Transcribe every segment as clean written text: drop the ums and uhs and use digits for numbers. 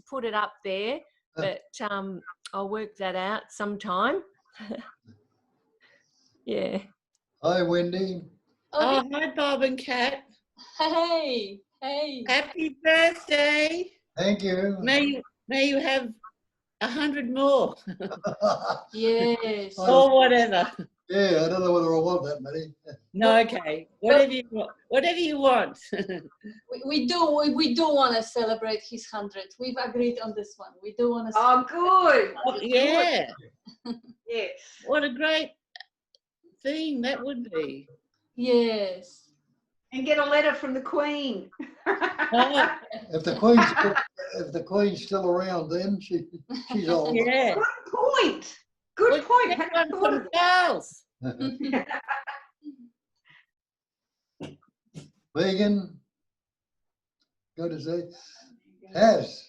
put it up there, but I'll work that out sometime. Yeah. Hi, Wendy. Oh, hi, Bob and Kat. Hey, hey. Happy birthday. Thank you. May you have 100 more. Yes. Or whatever. Yeah, I don't know whether I want that many. No, okay. Whatever you want. Whatever you want. We do want to celebrate his 100th. We've agreed on this one. We do want to. Oh, good. Oh, yeah. Yes. What a great thing that would be. Yes. And get a letter from the Queen. Oh, If the Queen's still around, then she's old. yeah. Good point. Good point. Get one from Charles. Megan, go to say, Has.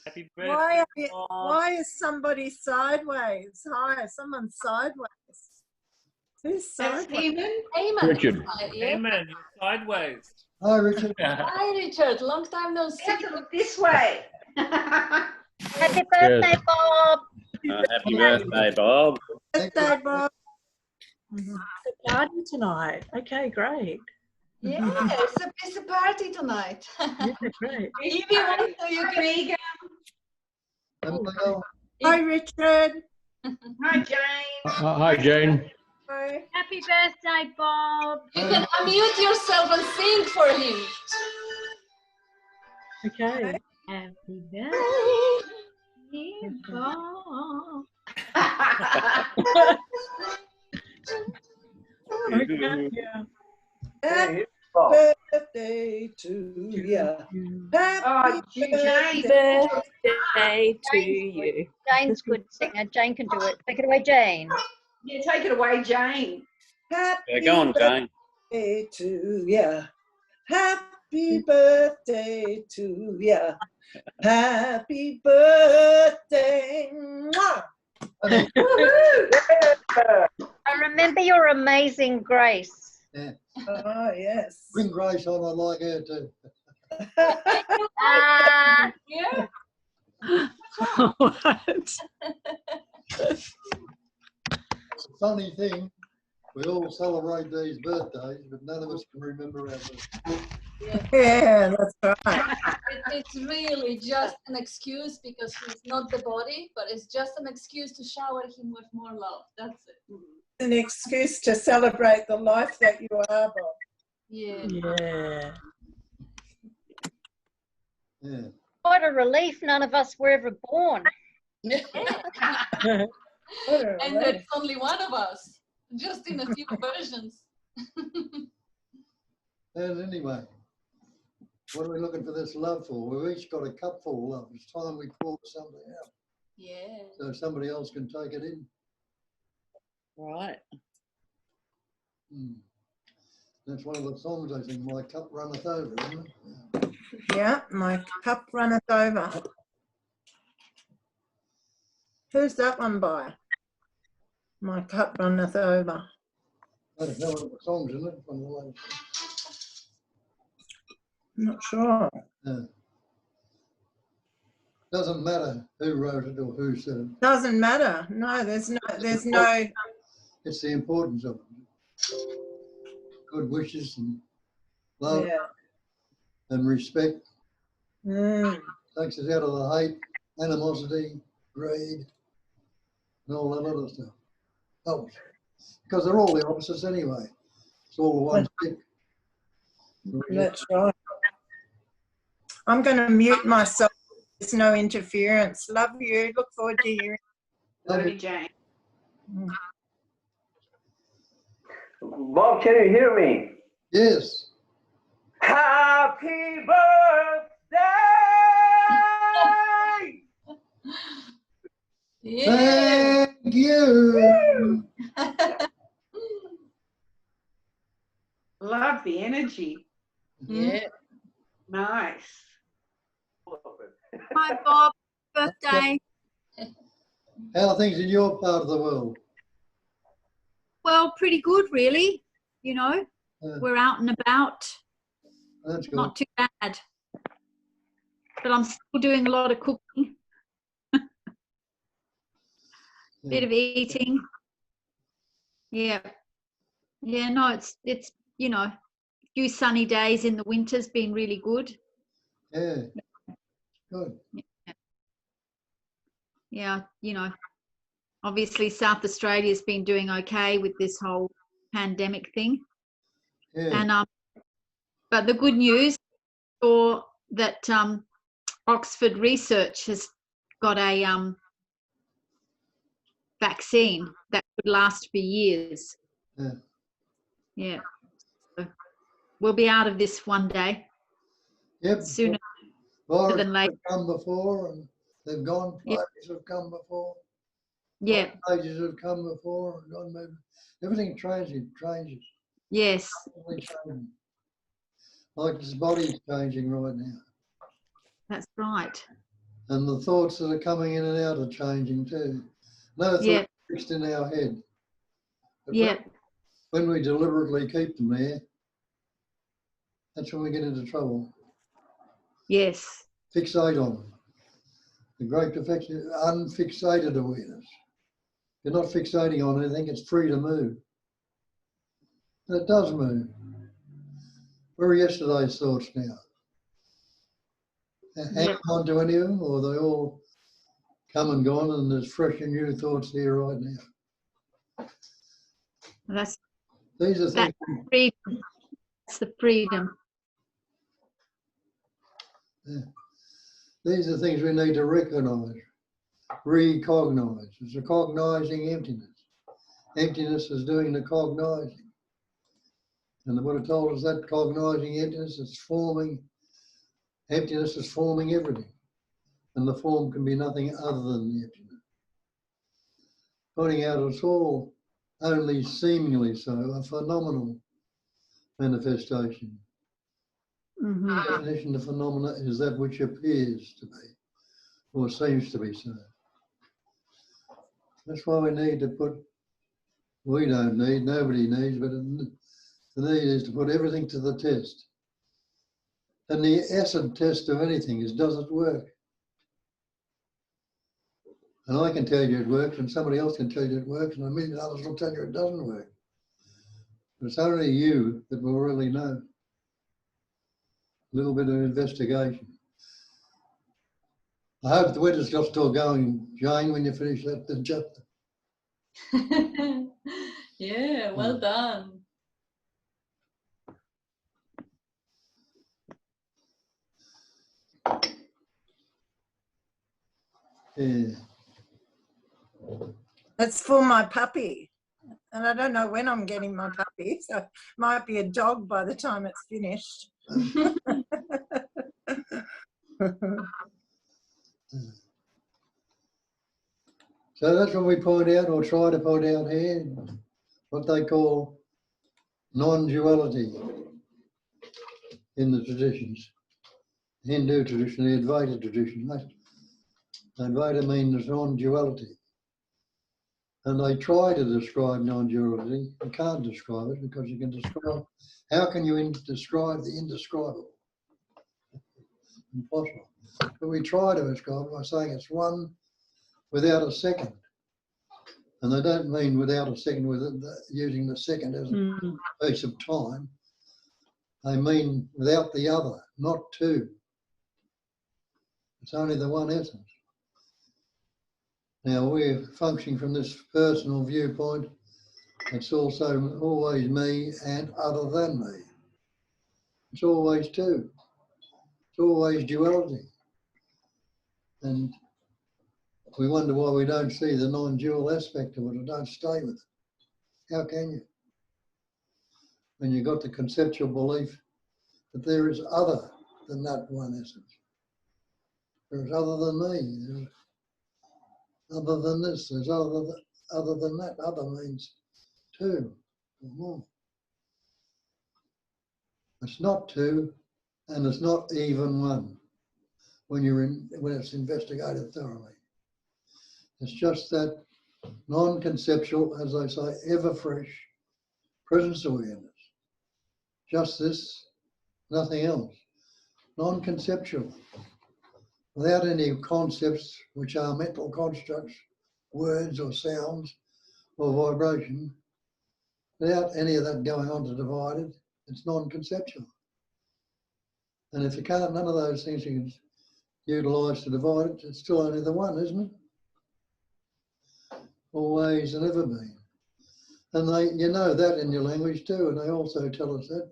Happy birthday. Why is somebody sideways? Hi, someone's sideways. Who's That's sideways? Eamon. Richard. Hey man, you're sideways. Hi, Richard. Hi, Richard. Long time no see. You have to look this way. Happy birthday, Bob. Happy birthday, Bob. Birthday, Bob. A party tonight. Okay, great. Yeah, it's a party tonight. Yeah, great. If you want to, you can. Megan. Hello. Hi, Richard. Hi, Jane. Hi, Jane. Hi. Happy birthday, Bob. You can unmute yourself and sing for him. Okay. Happy birthday, Bob. Okay, yeah. Happy birthday to you. Oh, Happy Jane. Birthday to you. Jane's good singer. Jane can do it. Take it away, Jane. Yeah, take it away, Jane. Happy Yeah, go on, Jane. birthday to you. Happy birthday to you. Happy birthday. Mwah. I remember your amazing grace. Yeah. Oh, yes. Bring Grace on, I like her too. Yeah. What? It's a funny thing, we all celebrate these birthdays, but none of us can remember our birthday. Yeah, that's right. It's really just an excuse because he's not the body, but it's just an excuse to shower him with more love. That's it. An excuse to celebrate the life that you are, Bob. Yeah. Yeah. Yeah. What a relief none of us were ever born. What a And relief. there's only one of us, just in a few versions. And anyway, what are we looking for this love for? We've each got a cup full of love. It's time we pour something out Yeah. so somebody else can take it in. Right. That's one of the songs I think, My Cup Runneth Over, isn't it? Yeah, my cup runneth over. Who's that one by? My cup runneth over. I don't know what the song's, isn't it? One of the ones. I'm not sure. Doesn't matter who wrote it or who said it. Doesn't matter. No, there's no. It's the importance of it. Good wishes and love Yeah. and respect. Mm. Takes us out of the hate, animosity, greed, and all that other stuff. Oh, because they're all the opposites anyway. It's all the one stick. That's right. I'm going to mute myself. There's no interference. Love you. Look forward to hearing. Love you, Jane. Bob, can you hear me? Yes. Happy birthday! Yeah. Thank you. Love the energy. Yeah. Nice. Hi, Bob. Birthday. How are things in your part of the world? Well, pretty good, really. You know, we're out and about. That's good. Not too bad. but I'm still doing a lot of cooking, bit of eating. Yeah. Yeah, no, it's you know, a few sunny days in the winter's been really good. Yeah, good. Yeah, you know, obviously South Australia's been doing okay with this whole pandemic thing. Yeah, And but the good news or that Oxford Research has got a vaccine that could last for years. yeah. Yeah. So we'll be out of this one day. Yep. Sooner Viruses than later. have come before and they've gone. Yep. Plagues have come before. Yeah. Plagues have come before and gone. Everything changes. Yes. Constantly changing. Like this body's changing right now. That's right. And the thoughts that are coming in and out are changing too. No thoughts Yeah. fixed in our head. But Yeah. when we deliberately keep them there, that's when we get into trouble. Yes. Fixate on them. The great perfection, unfixated awareness. You're not fixating on anything, it's free to move. And it does move. Where are yesterday's thoughts now? Hang on to any of them, or are they all come and gone and there's fresh and new thoughts here right now? These are things. Freedom. It's the freedom. Yeah. These are things we need to recognise, recognise. It's a cognising emptiness. Emptiness is doing the cognising. And the Buddha told us that cognising emptiness is forming, emptiness is forming everything. And the form can be nothing other than the emptiness. Pointing out it's all only seemingly so, a phenomenal manifestation. Mm-hmm. The definition of phenomena is that which appears to be, or seems to be so. That's why we need to put, we don't need, nobody needs, but the need is to put everything to the test. And the acid test of anything is, does it work? And I can tell you it works, and somebody else can tell you it works, and a million others will tell you it doesn't work. But it's only you that will really know. A little bit of investigation. I hope the winter's got still going, Jane, when you finish that chapter. Yeah, well done. Yeah. It's for my puppy. And I don't know when I'm getting my puppy, so it might be a dog by the time it's finished. So that's what we point out, or try to point out here, what they call non-duality in the traditions. Hindu tradition, the Advaita tradition. Advaita means non-duality. And they try to describe non-duality. You can't describe it because you can describe, how can you describe the indescribable? Impossible. But we try to describe it by saying it's one without a second. And they don't mean without a second with using the second as a piece of time. They mean without the other, not two. It's only the one essence. Now we're functioning from this personal viewpoint. It's also always me and other than me. It's always two. It's always duality. And we wonder why we don't see the non-dual aspect of it or don't stay with it. How can you? When you've got the conceptual belief that there is other than that one essence. There is other than me. There's other than this. There's other than that. Other means two or more. It's not two, and it's not even one when it's investigated thoroughly. It's just that non-conceptual, as I say, ever fresh presence awareness. Just this, nothing else. Non-conceptual. without any concepts which are mental constructs, words or sounds or vibration, without any of that going on to divide it, it's non-conceptual. And if you can't, none of those things you can utilise to divide it, it's still only the one, isn't it? Always and ever been. And you know that in your language too, and they also tell us that.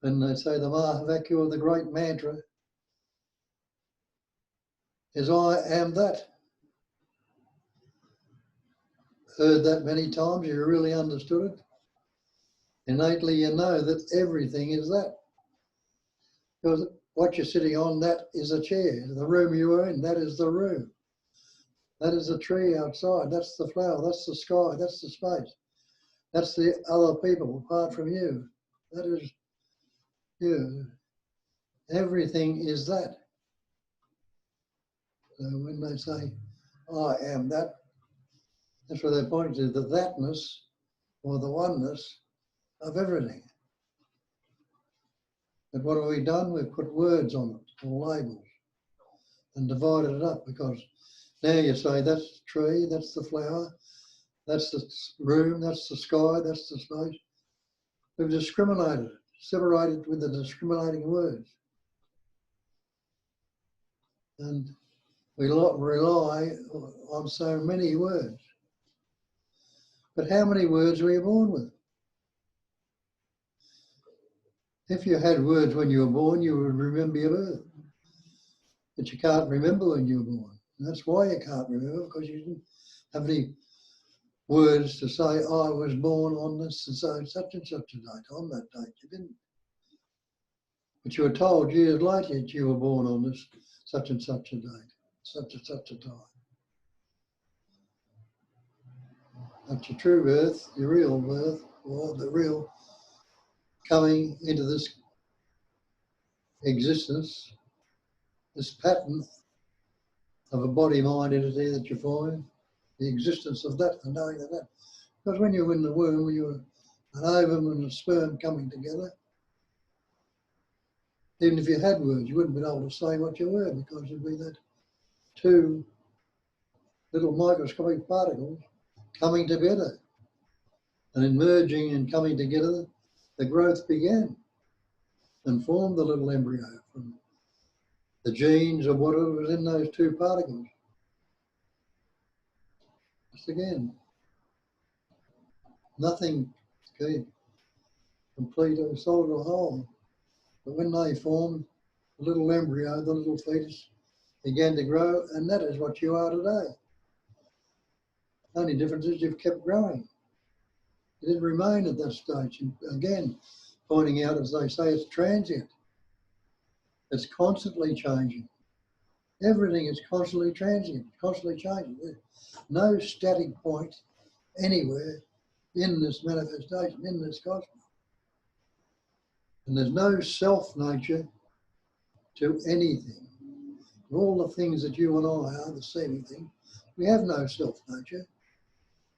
And they say the Mahavakya, the great mantra, is I am that. Heard that many times, you really understood it. Innately you know that everything is that. Because what you're sitting on, that is a chair. The room you are in, that is the room. That is the tree outside, that's the flower, that's the sky, that's the space. That's the other people apart from you. That is you. Everything is that. So when they say, I am that, that's what they're pointing to, the thatness or the oneness of everything. But what have we done? We've put words on it, or labels, and divided it up, because now you say that's the tree, that's the flower, that's the room, that's the sky, that's the space. We've discriminated, separated with the discriminating words. And we rely on so many words. But how many words were you born with? If you had words when you were born, you would remember your birth. But you can't remember when you were born. And that's why you can't remember, because you didn't have any words to say, I was born on this and so such and such a date, on that date. You didn't. But you were told years later that you were born on this such and such a date, such and such a time. That's your true birth, your real birth, or the real coming into this existence, this pattern of a body-mind entity that you're forming, the existence of that, the knowing of that. Because when you were in the womb, you were an ovum and a sperm coming together. Even if you had words, you wouldn't be able to say what you were, because it'd be that two little microscopic particles coming together. And in merging and coming together, the growth began and formed the little embryo from the genes of whatever was in those two particles. Just again, nothing complete or solid or whole. But when they formed, the little embryo, the little fetus, began to grow, and that is what you are today. The only difference is you've kept growing. You didn't remain at that stage. And again, pointing out, as they say, it's transient. It's constantly changing. Everything is constantly transient, constantly changing. There's no static point anywhere in this manifestation, in this cosmos. And there's no self-nature to anything. All the things that you and I are, the seeming thing, we have no self-nature.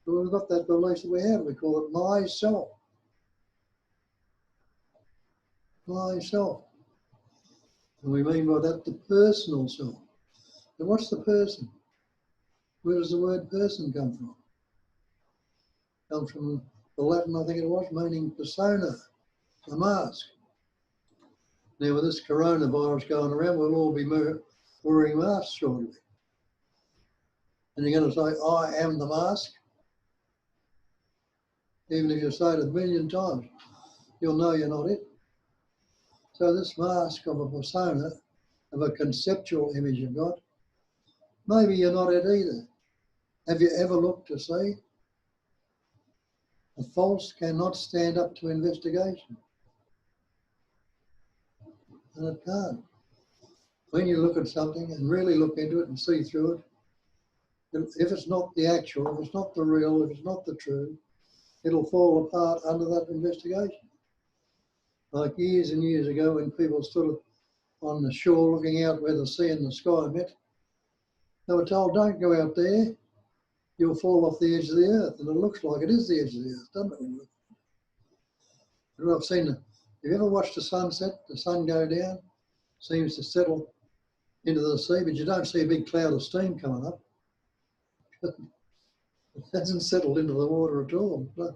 But we've got that belief that we have. We call it myself. Myself. And we mean by that the personal self. And what's the person? Where does the word person come from? It comes from the Latin, I think it was, meaning persona, a mask. Now with this coronavirus going around, we'll all be wearing masks shortly. And you're going to say, I am the mask? Even if you say it 1,000,000 times, you'll know you're not it. So this mask of a persona, of a conceptual image you've got, maybe you're not it either. Have you ever looked to see? A false cannot stand up to investigation. And it can't. When you look at something and really look into it and see through it, if it's not the actual, if it's not the real, if it's not the true, it'll fall apart under that investigation. Like years and years ago when people stood on the shore looking out where the sea and the sky met, they were told, don't go out there, you'll fall off the edge of the earth. And it looks like it is the edge of the earth, doesn't it? When you look. And I've seen, have you ever watched the sunset, the sun go down, seems to settle into the sea, but you don't see a big cloud of steam coming up. It hasn't settled into the water at all. But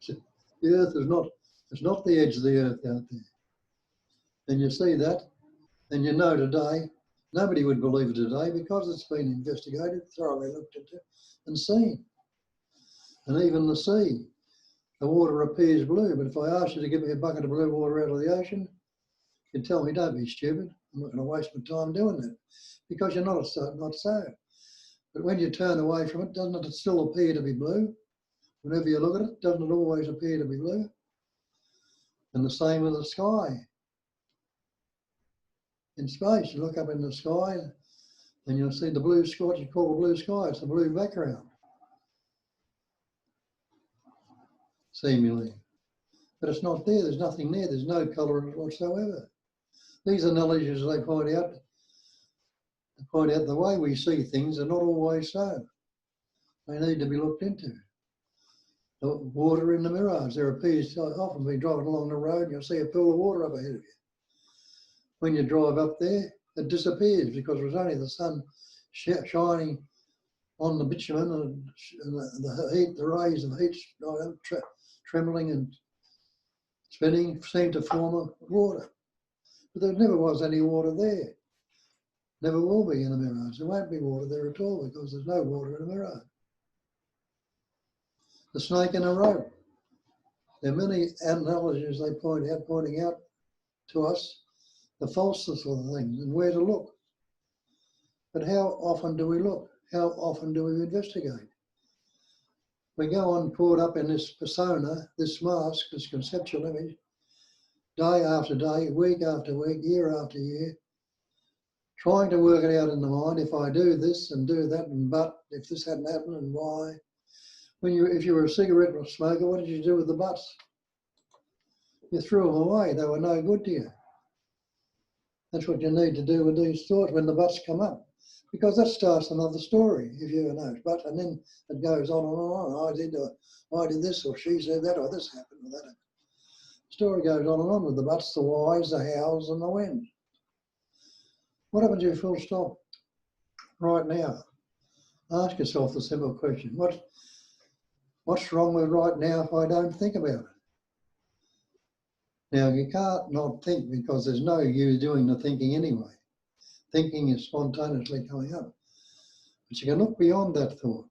the earth is not, it's not the edge of the earth out there. And you see that, and you know today, nobody would believe it today because it's been investigated, thoroughly looked into and seen. And even the sea, the water appears blue, but if I ask you to give me a bucket of blue water out of the ocean, you'd tell me, don't be stupid, I'm not going to waste my time doing that, because you're not so. But when you turn away from it, doesn't it still appear to be blue? Whenever you look at it, doesn't it always appear to be blue? And the same with the sky. In space, you look up in the sky and you'll see the blue sky, what you call the blue sky, it's a blue background, seemingly. But it's not there, there's nothing there, there's no colour in it whatsoever. These analogies they point out the way we see things are not always so. They need to be looked into. The water in the mirage, there appears to often be driving along the road, you'll see a pool of water up ahead of you. When you drive up there, it disappears because it was only the sun shining on the bitumen and the heat, the rays of heat trembling and spinning seemed to form a water. But there never was any water there. Never will be in the mirage. There won't be water there at all because there's no water in the mirage. The snake in a rope. There are many analogies they pointing out to us the falseness of the things and where to look. But how often do we look? How often do we investigate? We go on caught up in this persona, this mask, this conceptual image, day after day, week after week, year after year, trying to work it out in the mind. If I do this and do that, and but if this hadn't happened, and why? If you were a cigarette smoker, what did you do with the butts? You threw them away. They were no good to you. That's what you need to do with these thoughts when the butts come up, because that starts another story, if you ever know. But and then it goes on and on. I did this, or she said that, or this happened, or that happened. The story goes on and on with the buts, the whys, the hows, and the when. What happens if you full stop right now? Ask yourself the simple question: what's wrong with right now if I don't think about it? Now, you can't not think because there's no you doing the thinking anyway. Thinking is spontaneously coming up. But you can look beyond that thought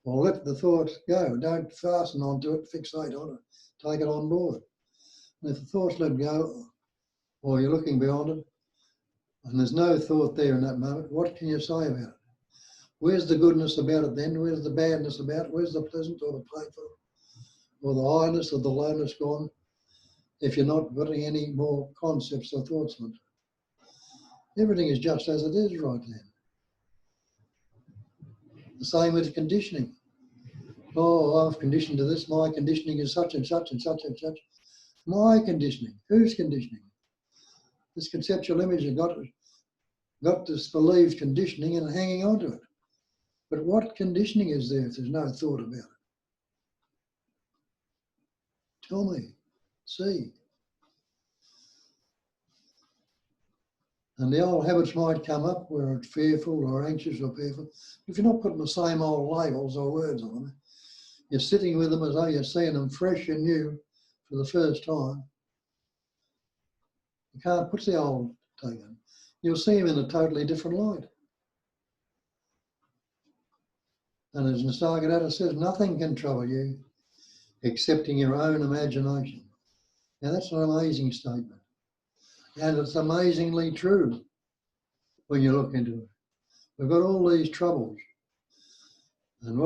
or let the thought go. Don't fasten onto it, fixate on it, take it on board. And if the thought's let go or you're looking beyond it and there's no thought there in that moment, what can you say about it? Where's the goodness about it then? Where's the badness about it? Where's the pleasant or the painful or the highness or the lowness gone? If you're not putting any more concepts or thoughts on it. Everything is just as it is right then. The same with conditioning. Oh, I've conditioned to this, my conditioning is such and such and such and such. My conditioning, whose conditioning? This conceptual image has got this believed conditioning and hanging on to it. But what conditioning is there if there's no thought about it? Tell me, see. And the old habits might come up where it's fearful or anxious or fearful. If you're not putting the same old labels or words on them, you're sitting with them as though you're seeing them fresh and new for the first time. You can't put the old thing in. You'll see them in a totally different light. And as Nisargadatta says, nothing can trouble you excepting your own imagination. Now that's an amazing statement. And it's amazingly true when you look into it. We've got all these troubles. And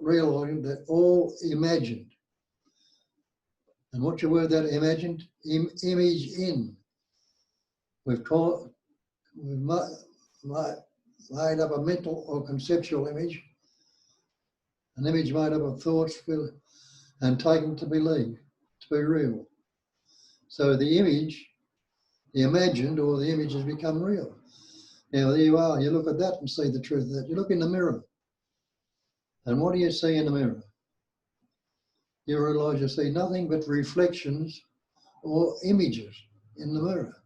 realising that all imagined. And what's your word that imagined? Image in. We've made up a mental or conceptual image, an image made up of thoughts and taken to believe, to be real. So the image, the imagined or the image has become real. Now there you are, you look at that and see the truth of that. You look in the mirror. And what do you see in the mirror? You realise you see nothing but reflections or images in the mirror.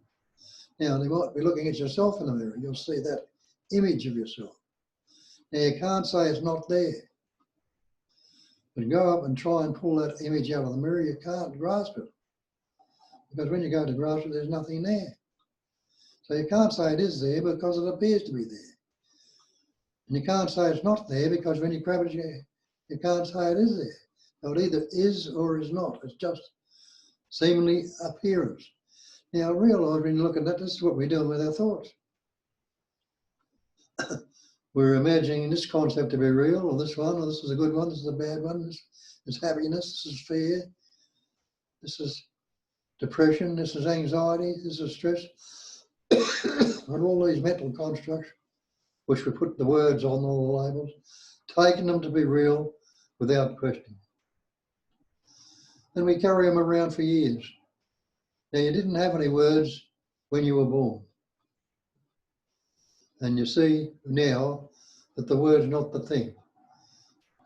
Now, you might be looking at yourself in the mirror. You'll see that image of yourself. Now, you can't say it's not there. But go up and try and pull that image out of the mirror, you can't grasp it. Because when you go to grasp it, there's nothing there. So you can't say it is there because it appears to be there. And you can't say it's not there because when you grab it, you can't say it is there. So it either is or is not. It's just seemingly appearance. Now, realise when you look at that, this is what we're doing with our thoughts. We're imagining this concept to be real, or this one, or this is a good one, this is a bad one, this is happiness, this is fear, this is depression, this is anxiety, this is stress, and all these mental constructs, which we put the words on, all the labels, taking them to be real without question. And we carry them around for years. Now, you didn't have any words when you were born. And you see now that the word's not the thing.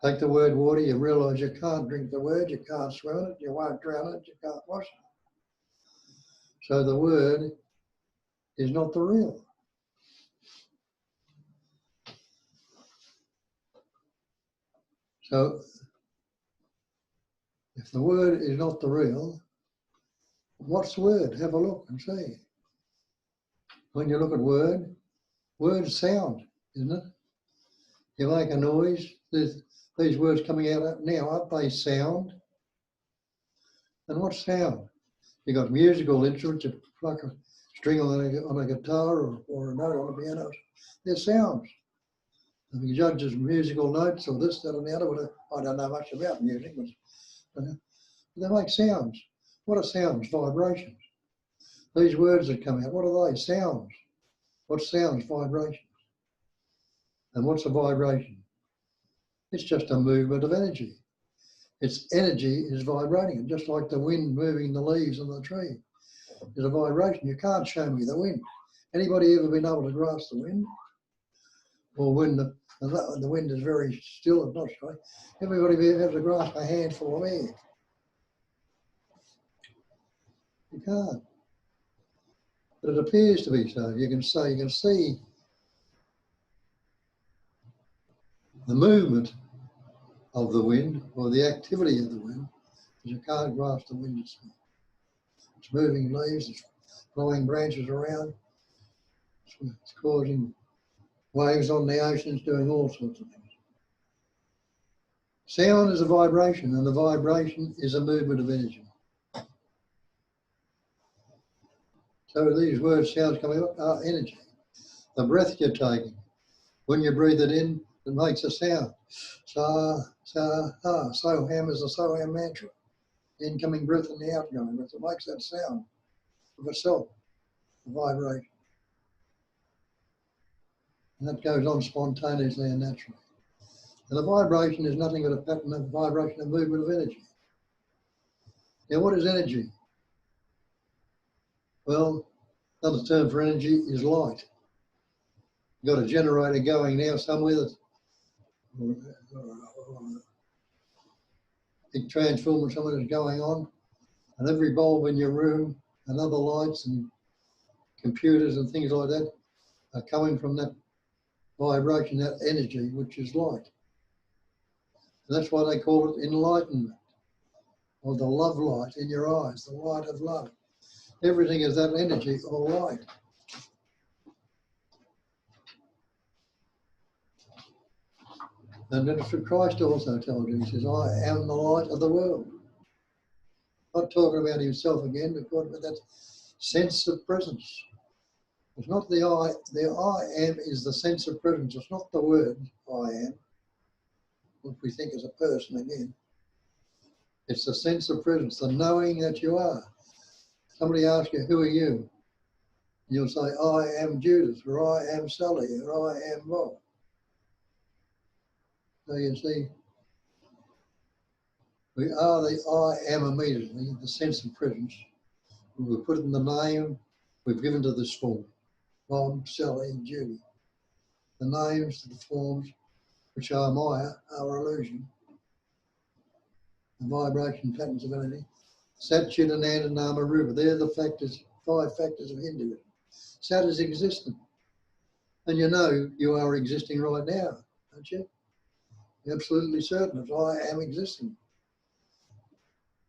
Take the word water, you realise you can't drink the word, you can't swim it, you won't drown it, you can't wash it. So the word is not the real. So if the word is not the real, what's the word? Have a look and see. When you look at word, word's sound, isn't it? You make a noise, these words coming out now, aren't they sound? And what's sound? You got musical instruments, you pluck a string on a guitar or a note on a piano. They're sounds. If you judge as musical notes or this, that, and the other, I don't know much about music, but they make sounds. What are sounds? Vibrations. These words that come out, what are they? Sounds. What's sounds? Vibrations. And what's a vibration? It's just a movement of energy. Its energy is vibrating, just like the wind moving the leaves on the tree. There's a vibration. You can't show me the wind. Anybody ever been able to grasp the wind? Or when the wind is very still and not straight? Everybody has to grasp a handful of air. You can't. But it appears to be so. You can see the movement of the wind or the activity of the wind, but you can't grasp the wind itself. It's moving leaves, it's blowing branches around, it's causing waves on the oceans, doing all sorts of things. Sound is a vibration, and the vibration is a movement of energy. So these words, sounds coming up are energy. The breath you're taking, when you breathe it in, it makes a sound. Sa, sa, ha. Soham is the Soham mantra. The incoming breath and the outgoing breath. It makes that sound of itself, a vibration. And that goes on spontaneously and naturally. And a vibration is nothing but a pattern of vibration and movement of energy. Now, what is energy? Well, another term for energy is light. You've got a generator going now somewhere that's big transformer, something is going on, and every bulb in your room and other lights and computers and things like that are coming from that vibration, that energy, which is light. And that's why they call it enlightenment, or the love light in your eyes, the light of love. Everything is that energy or light. And that's what Christ also told you. He says, I am the light of the world. Not talking about himself again, but talking about that sense of presence. It's not the I. The I am is the sense of presence. It's not the word I am, which we think is a person again. It's the sense of presence, the knowing that you are. Somebody asks you, who are you? You'll say, I am Judith, or I am Sally, or I am Bob. So you see, we are the I am immediately, the sense of presence. We put in the name we've given to this form. Bob, Sally, and Judy. The names, the forms, which are Maya, our illusion. The vibration patterns of energy. Sat, Chit, Ananda, Nama, Rupa. They're the factors, 5 factors of Hinduism. It's out as existent. And you know you are existing right now, don't you? You're absolutely certain that I am existing.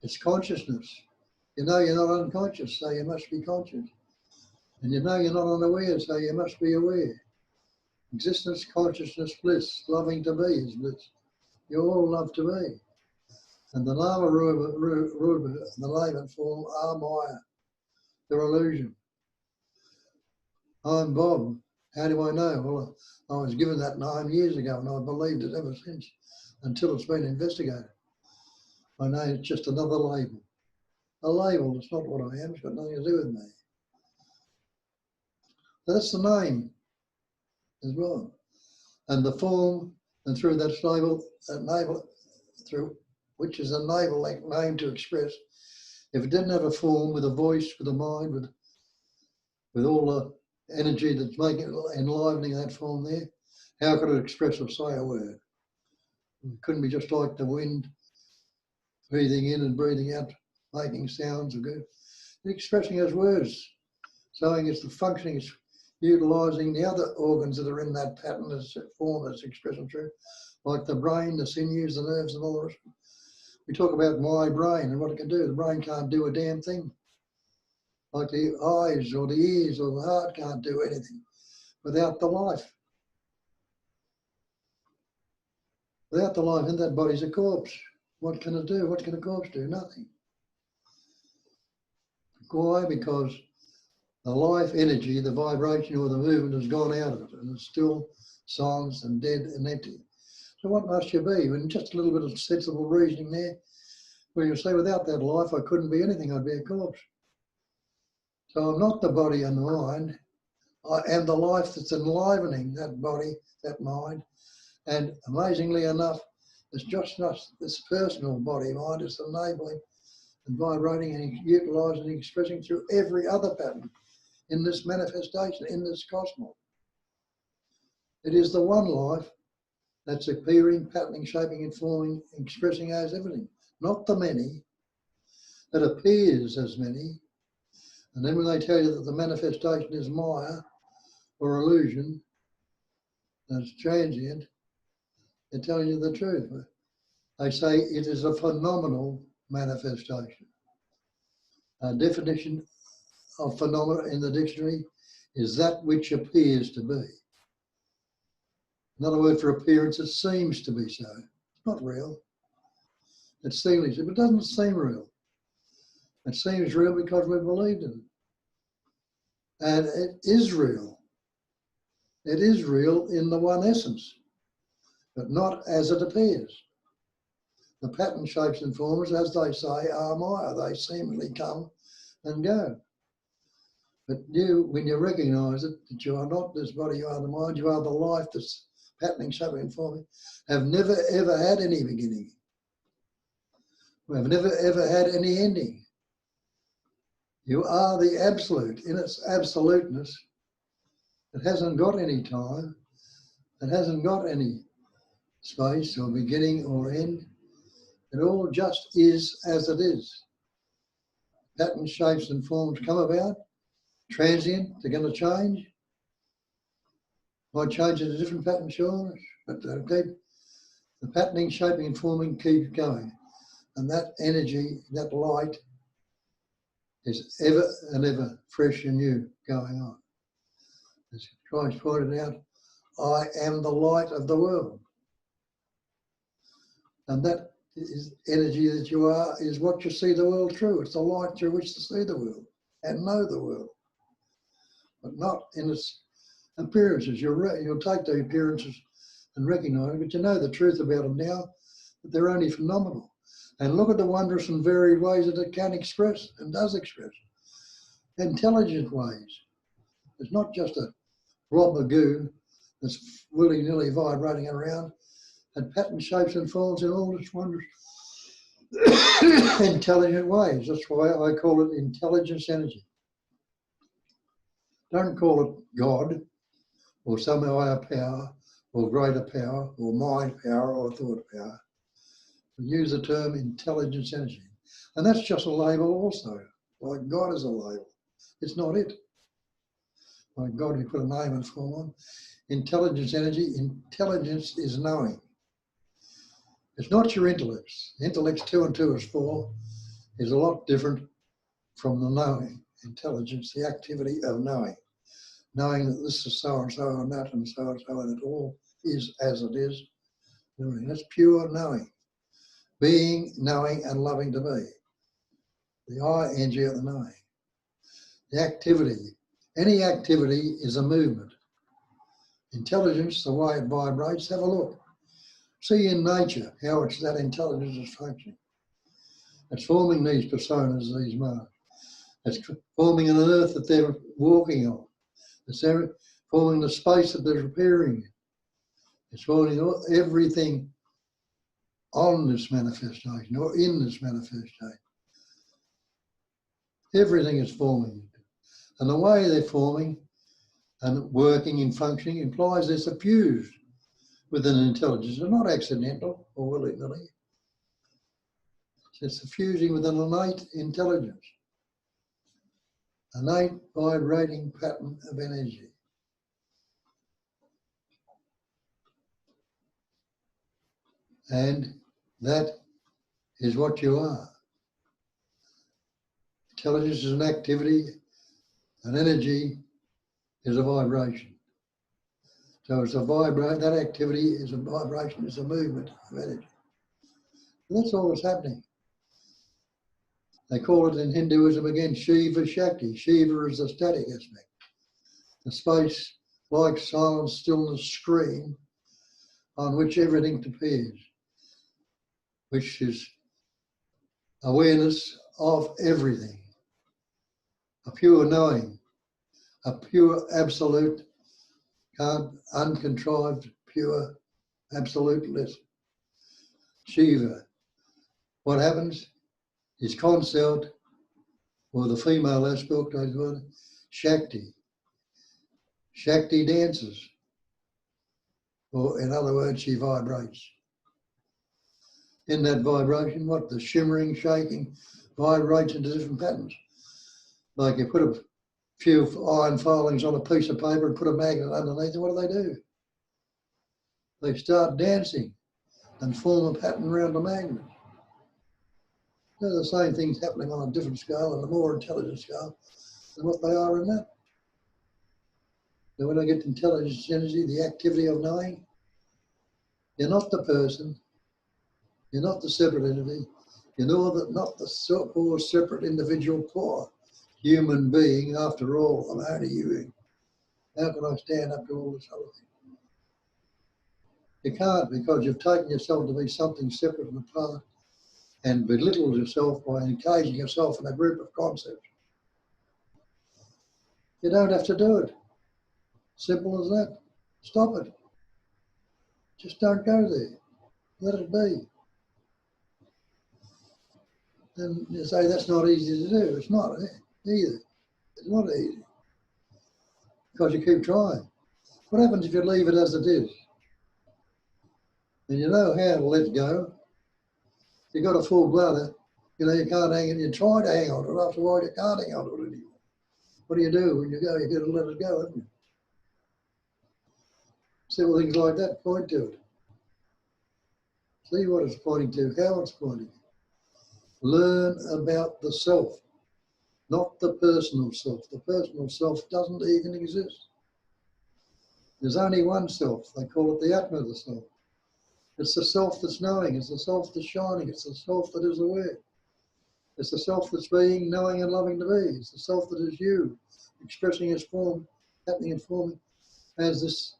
It's consciousness. You know you're not unconscious, so you must be conscious. And you know you're not unaware, so you must be aware. Existence, consciousness, bliss, loving to be is bliss. You all love to be. And the Nama Rupa, the name and form are Maya. They're illusion. I'm Bob. How do I know? Well, I was given that name years ago and I've believed it ever since, until it's been investigated. I know it's just another label. A label, it's not what I am, it's got nothing to do with me. So that's the name as well. And the form, and through that label, through which is a name to express. If it didn't have a form with a voice, with a mind, with all the energy that's enlivening that form there, how could it express or say a word? It couldn't be just like the wind, breathing in and breathing out, making sounds of good. It's expressing as words, showing it's the functioning, it's utilising the other organs that are in that pattern as form as expression through, like the brain, the sinews, the nerves and all the rest. We talk about my brain and what it can do. The brain can't do a damn thing. Like the eyes or the ears or the heart can't do anything without the life. Without the life in that body's a corpse. What can it do? What can a corpse do? Nothing. Why? Because the life energy, the vibration or the movement has gone out of it and it's still silent and dead and empty. So what must you be? When just a little bit of sensible reasoning there, where you say without that life I couldn't be anything, I'd be a corpse. So I'm not the body and the mind. I am the life that's enlivening that body, that mind. And amazingly enough, it's just not this personal body mind, it's enabling and vibrating and utilising and expressing through every other pattern in this manifestation, in this cosmos. It is the one life that's appearing, patterning, shaping, informing, expressing as everything, not the many that appears as many. And then when they tell you that the manifestation is Maya or illusion, that's transient, they're telling you the truth. They say it is a phenomenal manifestation. A definition of phenomena in the dictionary is that which appears to be. Another word for appearance, it seems to be so. It's not real. It seems, but it doesn't seem real. It seems real because we believed in it. And it is real. It is real in the one essence, but not as it appears. The pattern, shapes and forms, as they say, are Maya. They seemingly come and go. But you, when you recognise it, that you are not this body, you are the mind, you are the life that's patterning, shaping and forming, have never ever had any beginning. We have never ever had any ending. You are the absolute in its absoluteness. It hasn't got any time. It hasn't got any space or beginning or end. It all just is as it is. Patterns, shapes and forms come about, transient, they're going to change. Might change into different patterns, sure, but the patterning, shaping and forming keeps going. And that energy, that light is ever and ever fresh and new going on. As Christ pointed out, I am the light of the world. And that is energy that you are, is what you see the world through. It's the light through which to see the world and know the world, but not in its appearances. You'll take the appearances and recognise it, but you know the truth about them now, that they're only phenomenal. And look at the wondrous and varied ways that it can express and does express. Intelligent ways. It's not just a blob of goo that's willy-nilly vibrating around, and pattern, shapes and forms in all its wondrous intelligent ways. That's why I call it intelligence energy. Don't call it God or some higher power or greater power or mind power or thought power. Use the term intelligence energy. And that's just a label also, like God is a label. It's not it. My God, we put a name and form on. Intelligence, energy. Intelligence is knowing. It's not your intellect. Intellect's 2 and 2 is 4 is a lot different from the knowing. Intelligence, the activity of knowing. Knowing that this is so and so and that and so, and it all is as it is. That's pure knowing. Being, knowing, and loving to be. The I-N-G of the knowing. The activity. Any activity is a movement. Intelligence, the way it vibrates, have a look. See in nature how it's that intelligence is functioning. It's forming these personas, these marks. It's forming an earth that they're walking on. It's forming the space that they're appearing in. It's forming everything on this manifestation or in this manifestation. Everything is forming. And the way they're forming and working and functioning implies they're suffused with an intelligence. They're not accidental or willy-nilly. They're suffusing with an innate intelligence, innate vibrating pattern of energy. And that is what you are. Intelligence is an activity, an energy is a vibration. So it's a that activity is a vibration, is a movement of energy. And that's all that's happening. They call it in Hinduism again, Shiva Shakti. Shiva is the static aspect. The space like silent stillness screen on which everything appears, which is awareness of everything. A pure knowing, a pure absolute, uncontrived, pure absoluteness. Shiva. What happens is consort, or the female aspect, I call it, Shakti. Shakti dances, or in other words, she vibrates. In that vibration, what? The shimmering, shaking, vibrates into different patterns. Like you put a few iron filings on a piece of paper and put a magnet underneath it, what do? They start dancing and form a pattern around the magnet. They're the same things happening on a different scale and a more intelligent scale than what they are in that. Now when I get intelligence, energy, the activity of knowing, you're not the person, you're not the separate entity, you're not the so-called separate individual core human being. After all, I'm only human. How can I stand up to all this other thing? You can't, because you've taken yourself to be something separate and apart and belittled yourself by encaging yourself in a group of concepts. You don't have to do it. Simple as that. Stop it. Just don't go there. Let it be. And you say that's not easy to do. It's not either. It's not easy. Because you keep trying. What happens if you leave it as it is? And you know how to let go. You've got a full bladder. You know, you can't hang it. You try to hang on to it. After a while, you can't hang on to it anymore. What do you do when you go? You got to let it go, haven't you? Simple things like that point to it. See what it's pointing to, how it's pointing. Learn about the self, not the personal self. The personal self doesn't even exist. There's only one self. They call it the Atma, the self. It's the self that's knowing. It's the self that's shining. It's the self that is aware. It's the self that's being, knowing and loving to be. It's the self that is you, expressing its form, happening and forming as this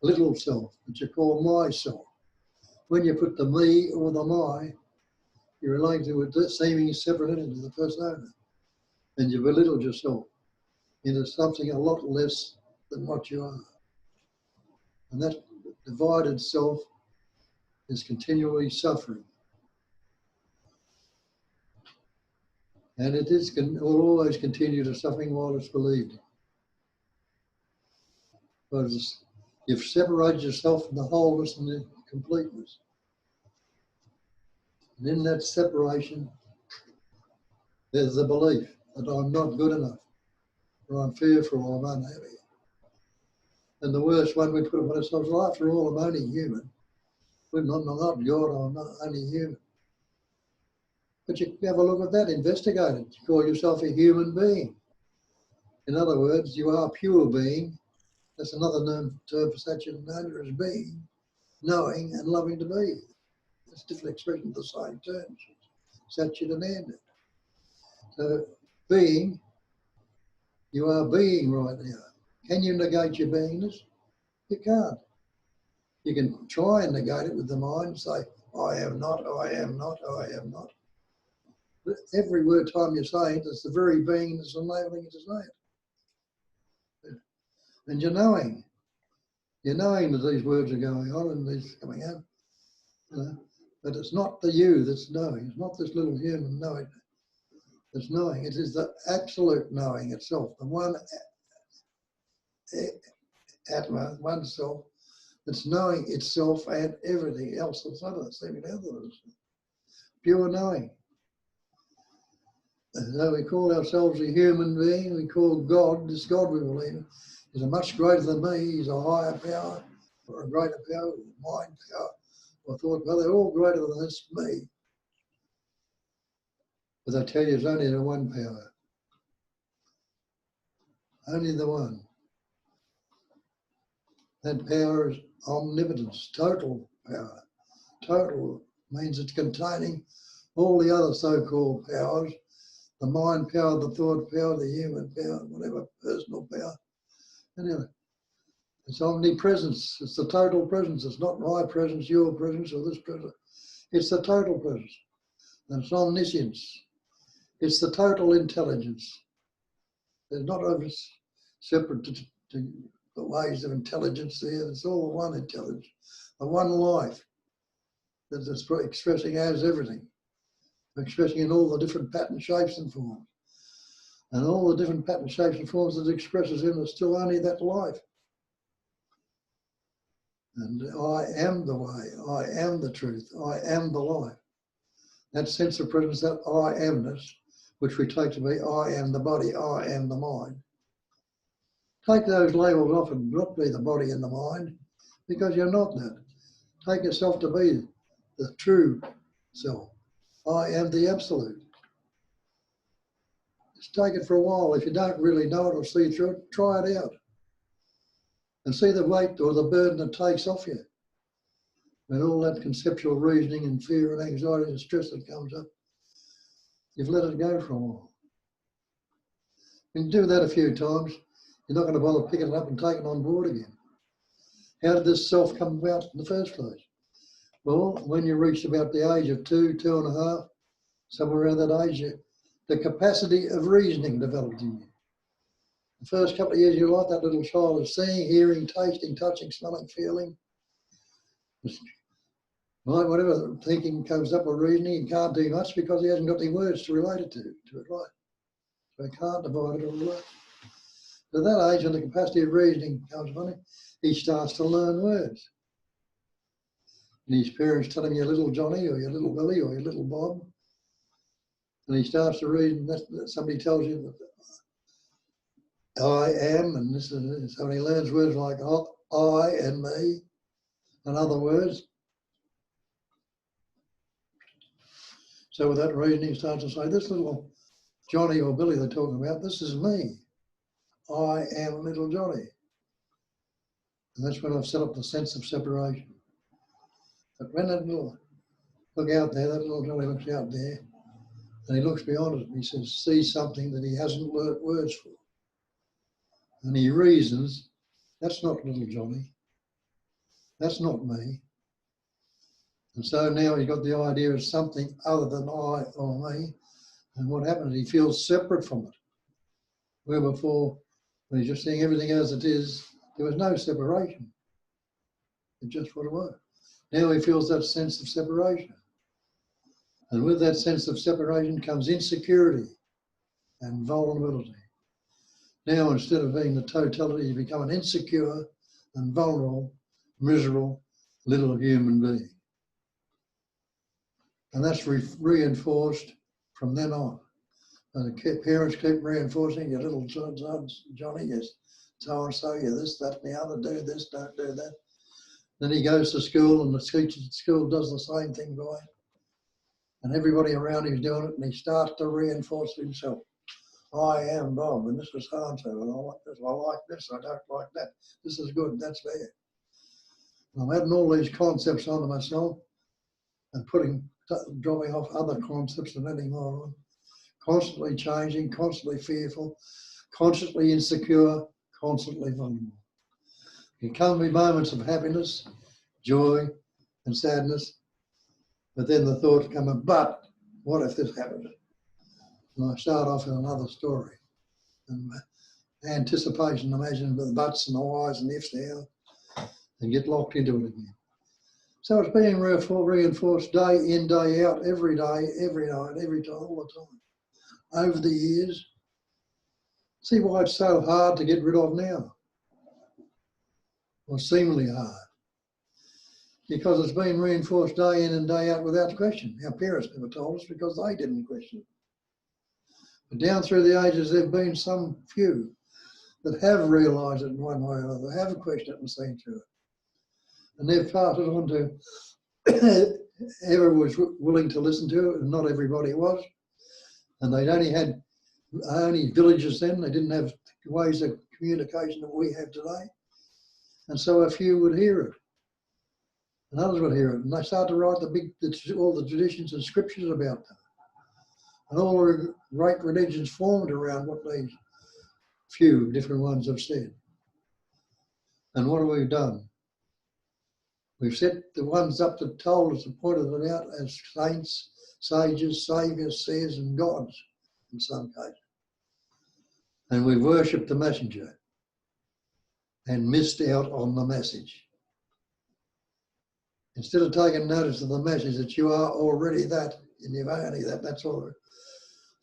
little self that you call myself. When you put the me or the my, you relate to a seeming separate entity, the persona, and you belittle yourself into something a lot less than what you are. And that divided self is continually suffering. And it will always continue to suffering while it's believed in. Because you've separated yourself from the wholeness and the completeness. And in that separation, there's the belief that I'm not good enough, or I'm fearful, or I'm unhappy. And the worst one we put upon ourselves, well, after all, I'm only human. We're not God, I'm not only human. But you have a look at that, investigate it. You call yourself a human being. In other words, you are pure being. That's another term for such a nature as being, knowing and loving to be. It's different expressions of the same terms. Satchit and Andit. So being, you are being right now. Can you negate your beingness? You can't. You can try and negate it with the mind and say, I am not, I am not, I am not. But every word time you say it, it's the very being that's enabling you to say it. And you're knowing that these words are going on and these are coming out. You know? But it's not the you that's knowing. It's not this little human knowing that's knowing. It is the absolute knowing itself, the one atma, one self, that's knowing itself and everything else that's other, seeming other. Pure knowing. And so we call ourselves a human being, we call God, this God we believe in, is a much greater than me, he's a higher power, or a greater power, mind power, or thought, well, they're all greater than this me. But I tell you, it's only the one power. Only the one. That power is omnipotence, total power. Total means it's containing all the other so-called powers, the mind power, the thought power, the human power, whatever, personal power. Anyway, it's omnipresence. It's the total presence. It's not my presence, your presence, or this presence. It's the total presence. And it's omniscience. It's the total intelligence. There's not separate to the ways of intelligence there. It's all one intelligence, the one life that is expressing as everything, expressing in all the different patterns, shapes and forms. And all the different patterns, shapes and forms that it expresses in is still only that life. And I am the way, I am the truth, I am the life. That sense of presence, that I amness, which we take to be I am the body, I am the mind. Take those labels off and not be the body and the mind, because you're not that. Take yourself to be the true self. I am the absolute. Just take it for a while. If you don't really know it or see through it, try it out. And see the weight or the burden it takes off you. When all that conceptual reasoning and fear and anxiety and stress that comes up, you've let it go for a while. When you do that a few times, you're not going to bother picking it up and taking it on board again. How did this self come about in the first place? Well, when you reached about the age of 2, 2.5, somewhere around that age, the capacity of reasoning developed in you. The first couple of years of your life, that little child is seeing, hearing, tasting, touching, smelling, feeling. Right, whatever thinking comes up with reasoning, he can't do much because he hasn't got any words to relate it to it right. So he can't divide it or relate. At that age, when the capacity of reasoning comes upon him, he starts to learn words. And his parents tell him, your little Johnny, or your little Billy, or your little Bob. And he starts to read, and that somebody tells you that I am, and this is, so he learns words like I and me, and other words. So with that reasoning, he starts to say, this little Johnny or Billy they're talking about, this is me. I am little Johnny. And that's when I've set up the sense of separation. But when that little, look out there, that little Johnny looks out there, and he looks beyond it and he says, sees something that he hasn't learnt words for. And he reasons, that's not little Johnny. That's not me. And so now he's got the idea of something other than I or me. And what happens, he feels separate from it. Where before, when he's just seeing everything as it is, there was no separation. It's just what it was. Now he feels that sense of separation. And with that sense of separation comes insecurity and vulnerability. Now, instead of being the totality, you become an insecure and vulnerable, miserable little human being. And that's reinforced from then on. And the parents keep reinforcing your little son, Johnny, yes, so and so, you this, that, and the other, do this, don't do that. Then he goes to school and the teacher at school does the same thing by him. And everybody around him is doing it, and he starts to reinforce himself. I am Bob, and this is so and so, and I like this, I like this, I don't like that. This is good, that's bad. And I'm adding all these concepts onto myself and dropping off other concepts and adding more on. Constantly changing, constantly fearful, constantly insecure, constantly vulnerable. There can be moments of happiness, joy, and sadness, but then the thoughts come in, but what if this happened? And I start off with another story. And anticipation, imagine the buts and the whys and the ifs now, and get locked into it again. So it's being reinforced day in, day out, every day, every night, every time, all the time, over the years. See why it's so hard to get rid of now, or seemingly hard. Because it's been reinforced day in and day out without question. Our parents never told us because they didn't question it. But down through the ages, there have been some few that have realised it in one way or another, have questioned it and seen through it. And they've passed it on to whoever was willing to listen to it, and not everybody was. And they'd only had villages then, they didn't have ways of communication that we have today. And so a few would hear it, and others would hear it. And they started to write all the traditions and scriptures about them. And all the great religions formed around what these few different ones have said. And what have we done? We've set the ones up that told us and pointed it out as saints, sages, saviours, seers, and gods in some cases. And we worshipped the messenger and missed out on the message. Instead of taking notice of the message that you are already that, and you're only that, that's all.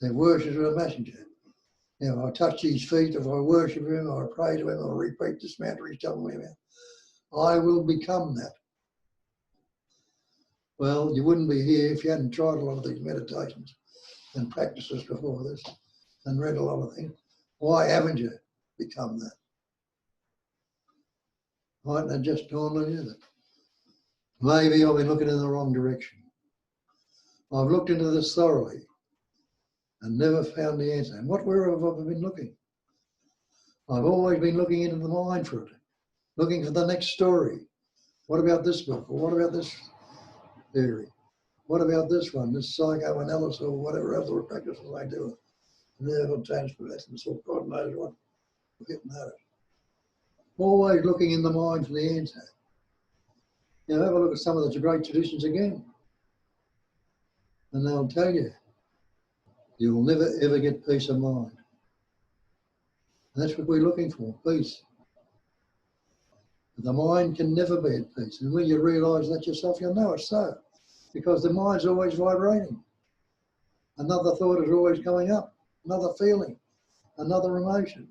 They worship the messenger. Now, I touch his feet, if I worship him, or I pray to him, or repeat this mantra he's telling me about, I will become that. Well, you wouldn't be here if you hadn't tried a lot of these meditations and practices before this and read a lot of things. Why haven't you become that? Mightn't it just dawned on you that maybe I've been looking in the wrong direction? I've looked into this thoroughly and never found the answer. And where have I been looking? I've always been looking into the mind for it, looking for the next story. What about this book? Or what about this theory? What about this one, this psychoanalysis or whatever other practices they do? Nerve transference or God knows what, hypnosis. Always looking in the mind for the answer. You know, have a look at some of the great traditions again. And they'll tell you, you'll never ever get peace of mind. And that's what we're looking for, peace. The mind can never be at peace. And when you realise that yourself, you'll know it's so. Because the mind's always vibrating. Another thought is always coming up, another feeling, another emotion.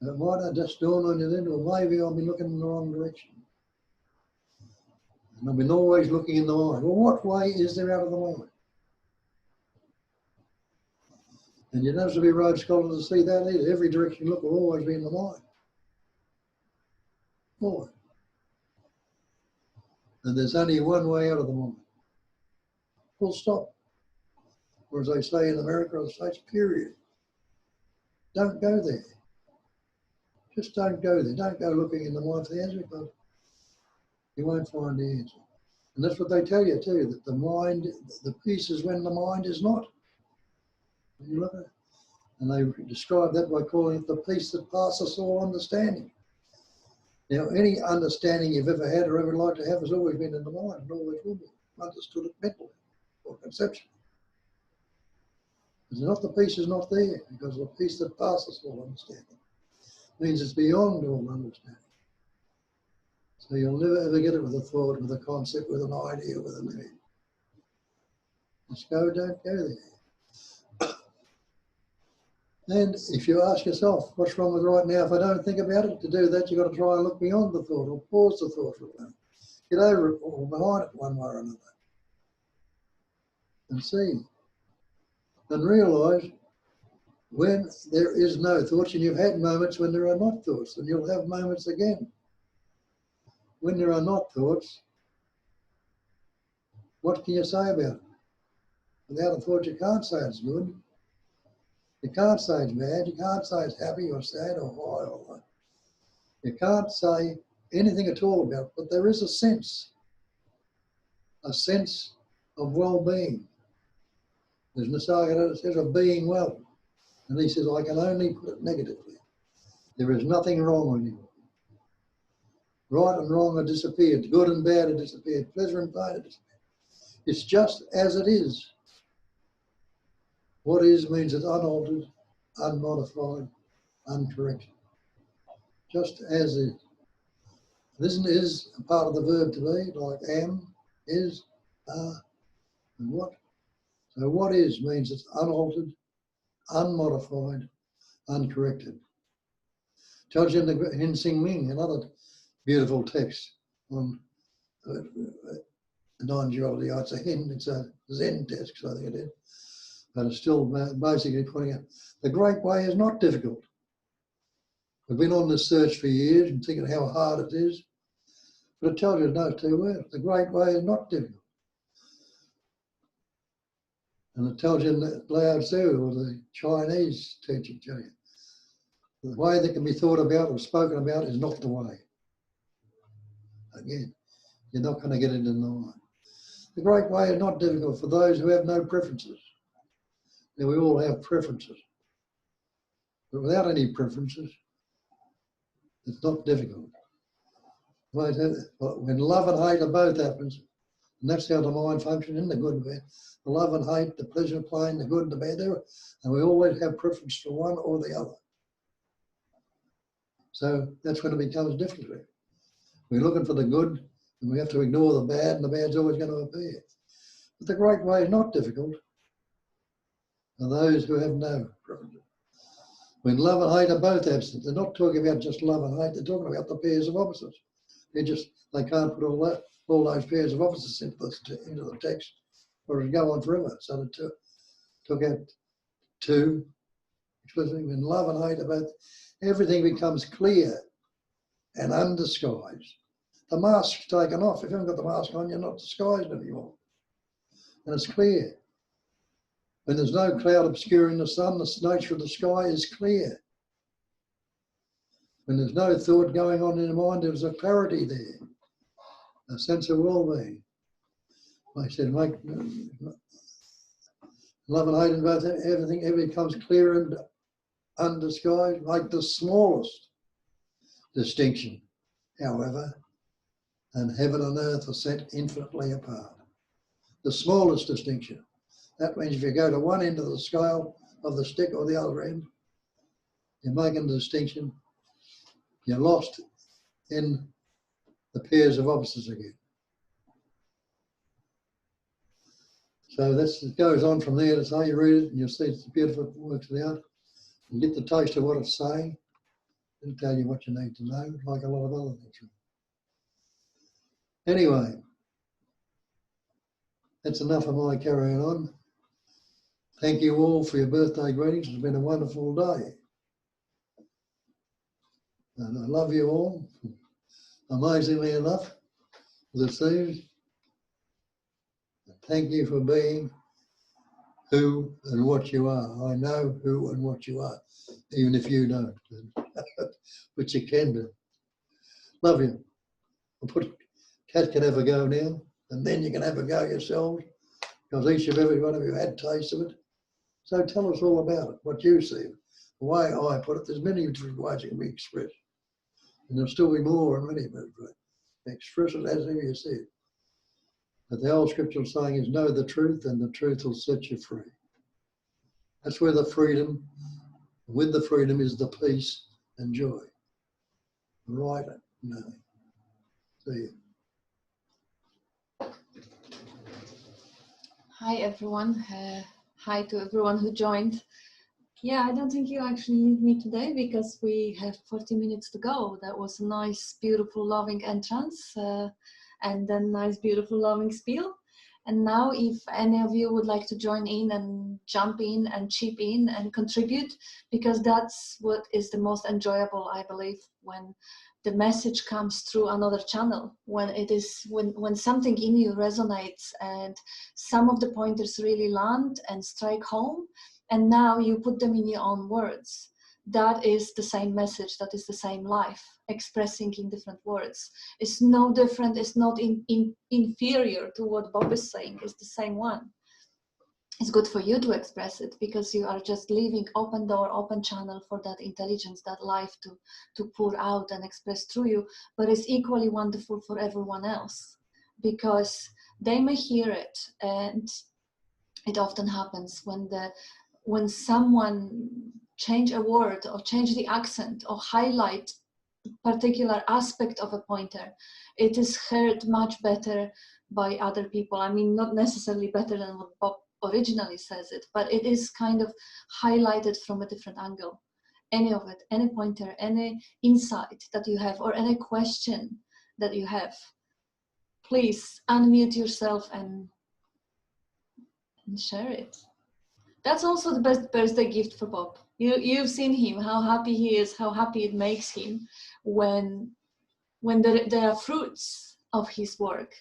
And it might have just dawned on you then, well, maybe I've been looking in the wrong direction. And I've been always looking in the mind. Well, what way is there out of the mind? And you don't have to be a road scholar to see that either. Every direction you look will always be in the mind. Always. And there's only one way out of the mind. Full stop. Or as they say in America or the States, period. Don't go there. Just don't go there. Don't go looking in the mind for the answer because you won't find the answer. And that's what they tell you too, that the mind, the peace is when the mind is not. When you look at it. And they describe that by calling it the peace that passes all understanding. Now, any understanding you've ever had or ever like to have has always been in the mind and always will be. Understood it mentally or conceptually. It's not the peace is not there because the peace that passes all understanding means it's beyond all understanding. So you'll never ever get it with a thought, with a concept, with an idea, with an image. Just don't go there. And if you ask yourself, what's wrong with right now? If I don't think about it, to do that, you've got to try and look beyond the thought or pause the thought for a moment. Get over it or behind it one way or another. And see. And realise when there is no thoughts, and you've had moments when there are not thoughts, and you'll have moments again. When there are not thoughts, what can you say about it? Without a thought, you can't say it's good. You can't say it's bad. You can't say it's happy or sad or high or low. You can't say anything at all about it, but there is a sense of well-being. There's Nasaka that says of being well. And he says, I can only put it negatively. There is nothing wrong with you. Right and wrong are disappeared. Good and bad are disappeared. Pleasure and pain are disappeared. It's just as it is. What is means it's unaltered, unmodified, uncorrected. Just as is. This is a part of the verb to be, like am, is, are, and what. So what is means it's unaltered, unmodified, uncorrected. Tells you in the Hin Sing Ming, another beautiful text on non-duality. It's a Hin, it's a Zen text, I think it is. But it's still basically pointing out the great way is not difficult. We've been on this search for years and thinking how hard it is. But it tells you in those two words, the great way is not difficult. And it tells you in the Lao Tzu, or the Chinese teaching, tell you, the way that can be thought about or spoken about is not the way. Again, you're not going to get into the mind. The great way is not difficult for those who have no preferences. Now, we all have preferences. But without any preferences, it's not difficult. When love and hate are both happens, and that's how the mind functions in the good and bad. The love and hate, the pleasure, pain, the good and the bad, and we always have preference for one or the other. So that's when it becomes difficult. We're looking for the good, and we have to ignore the bad, and the bad's always going to appear. But the great way is not difficult for those who have no preferences. When love and hate are both absent, they're not talking about just love and hate, they're talking about the pairs of opposites. They can't put all those pairs of opposites into the text, or it'll go on forever. So they took out two, explicitly when love and hate are both, everything becomes clear and undisguised. The mask's taken off. If you haven't got the mask on, you're not disguised anymore. And it's clear. When there's no cloud obscuring the sun, the nature of the sky is clear. When there's no thought going on in the mind, there's a clarity there, a sense of well-being. Like I said, make love and hate and both, everything becomes clear and undisguised, like the smallest distinction, however, and heaven and earth are set infinitely apart. The smallest distinction. That means if you go to one end of the scale of the stick or the other end, you're making the distinction. You're lost in the pairs of opposites again. So it goes on from there. That's how you read it, and you'll see it's beautiful. It works it out. You get the taste of what it's saying. It'll tell you what you need to know, like a lot of other things. Anyway, that's enough of my carrying on. Thank you all for your birthday greetings. It's been a wonderful day. And I love you all, amazingly enough, this evening. Thank you for being who and what you are. I know who and what you are, even if you don't, which you can do. Love you. Cat can have a go now, and then you can have a go yourselves, because each of every one of you had taste of it. So tell us all about it, what you see. The way I put it, there's many different ways it can be expressed. And there'll still be more and many, but express it as you see it. But the old scriptural saying is, know the truth and the truth will set you free. That's where the freedom, with the freedom is the peace and joy. Right now. See you. Hi everyone. Hi to everyone who joined. Yeah, I don't think you actually need me today because we have 40 minutes to go. That was a nice, beautiful, loving entrance and then nice, beautiful, loving spiel. And now if any of you would like to join in and jump in and chip in and contribute, because that's what is the most enjoyable, I believe, when the message comes through another channel, when it is when something in you resonates and some of the pointers really land and strike home, and now you put them in your own words. That is the same message, that is the same life, expressing in different words. It's no different, it's not inferior to what Bob is saying, it's the same one. It's good for you to express it because you are just leaving open door, open channel for that intelligence, that life to pour out and express through you. But it's equally wonderful for everyone else because they may hear it, and it often happens when someone change a word or change the accent or highlight a particular aspect of a pointer, it is heard much better by other people. I mean, not necessarily better than what Bob originally says it, but it is kind of highlighted from a different angle. Any of it, any pointer, any insight that you have or any question that you have, please unmute yourself and share it. That's also the best birthday gift for Bob. You've seen him, how happy he is, how happy it makes him when there are fruits of his work.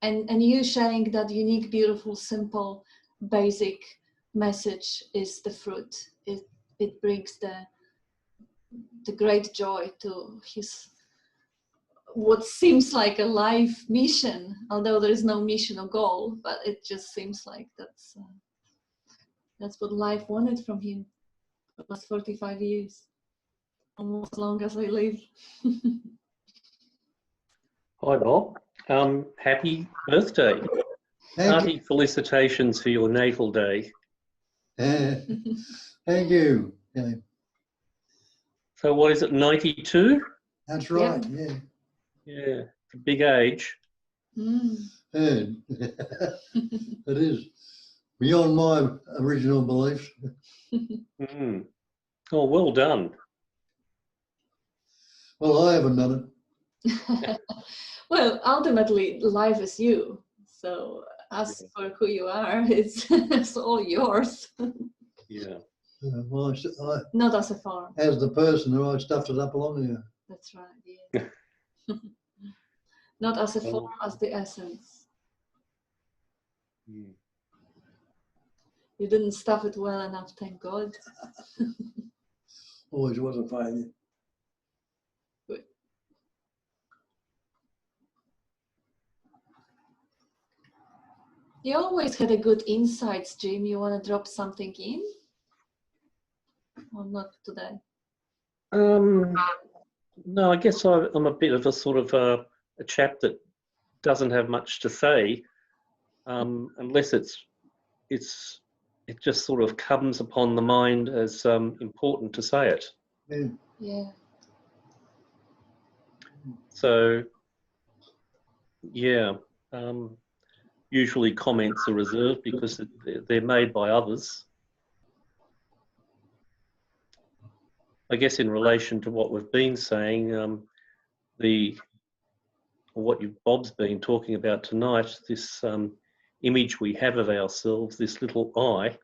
And you sharing that unique, beautiful, simple, basic message is the fruit. It brings the great joy to his what seems like a life mission, although there is no mission or goal, but it just seems like that's what life wanted from him for the last 45 years, almost as long as I live. Hi, Bob. Happy birthday. Hearty felicitations for your natal day. Thank you. Yeah. So what is it, 92? That's right, yeah. Yeah, it's a big age. It is beyond my original beliefs. Oh, well done. Well, I haven't done it. Well, ultimately, life is you. So as for who you are, it's all yours. Yeah. Well, Not as a farm. As the person who I stuffed it up along here. That's right, yeah. Not as a form, as the essence. You didn't stuff it well enough, thank God. Always was a failure. Good. You always had a good insights, Jim. You want to drop something in? Or not today? No, I guess I'm a bit of a sort of a chap that doesn't have much to say, unless it just sort of comes upon the mind as important to say it. Yeah. So, yeah, usually comments are reserved because they're made by others. I guess in relation to what we've been saying, what Bob's been talking about tonight, this image we have of ourselves, this little I,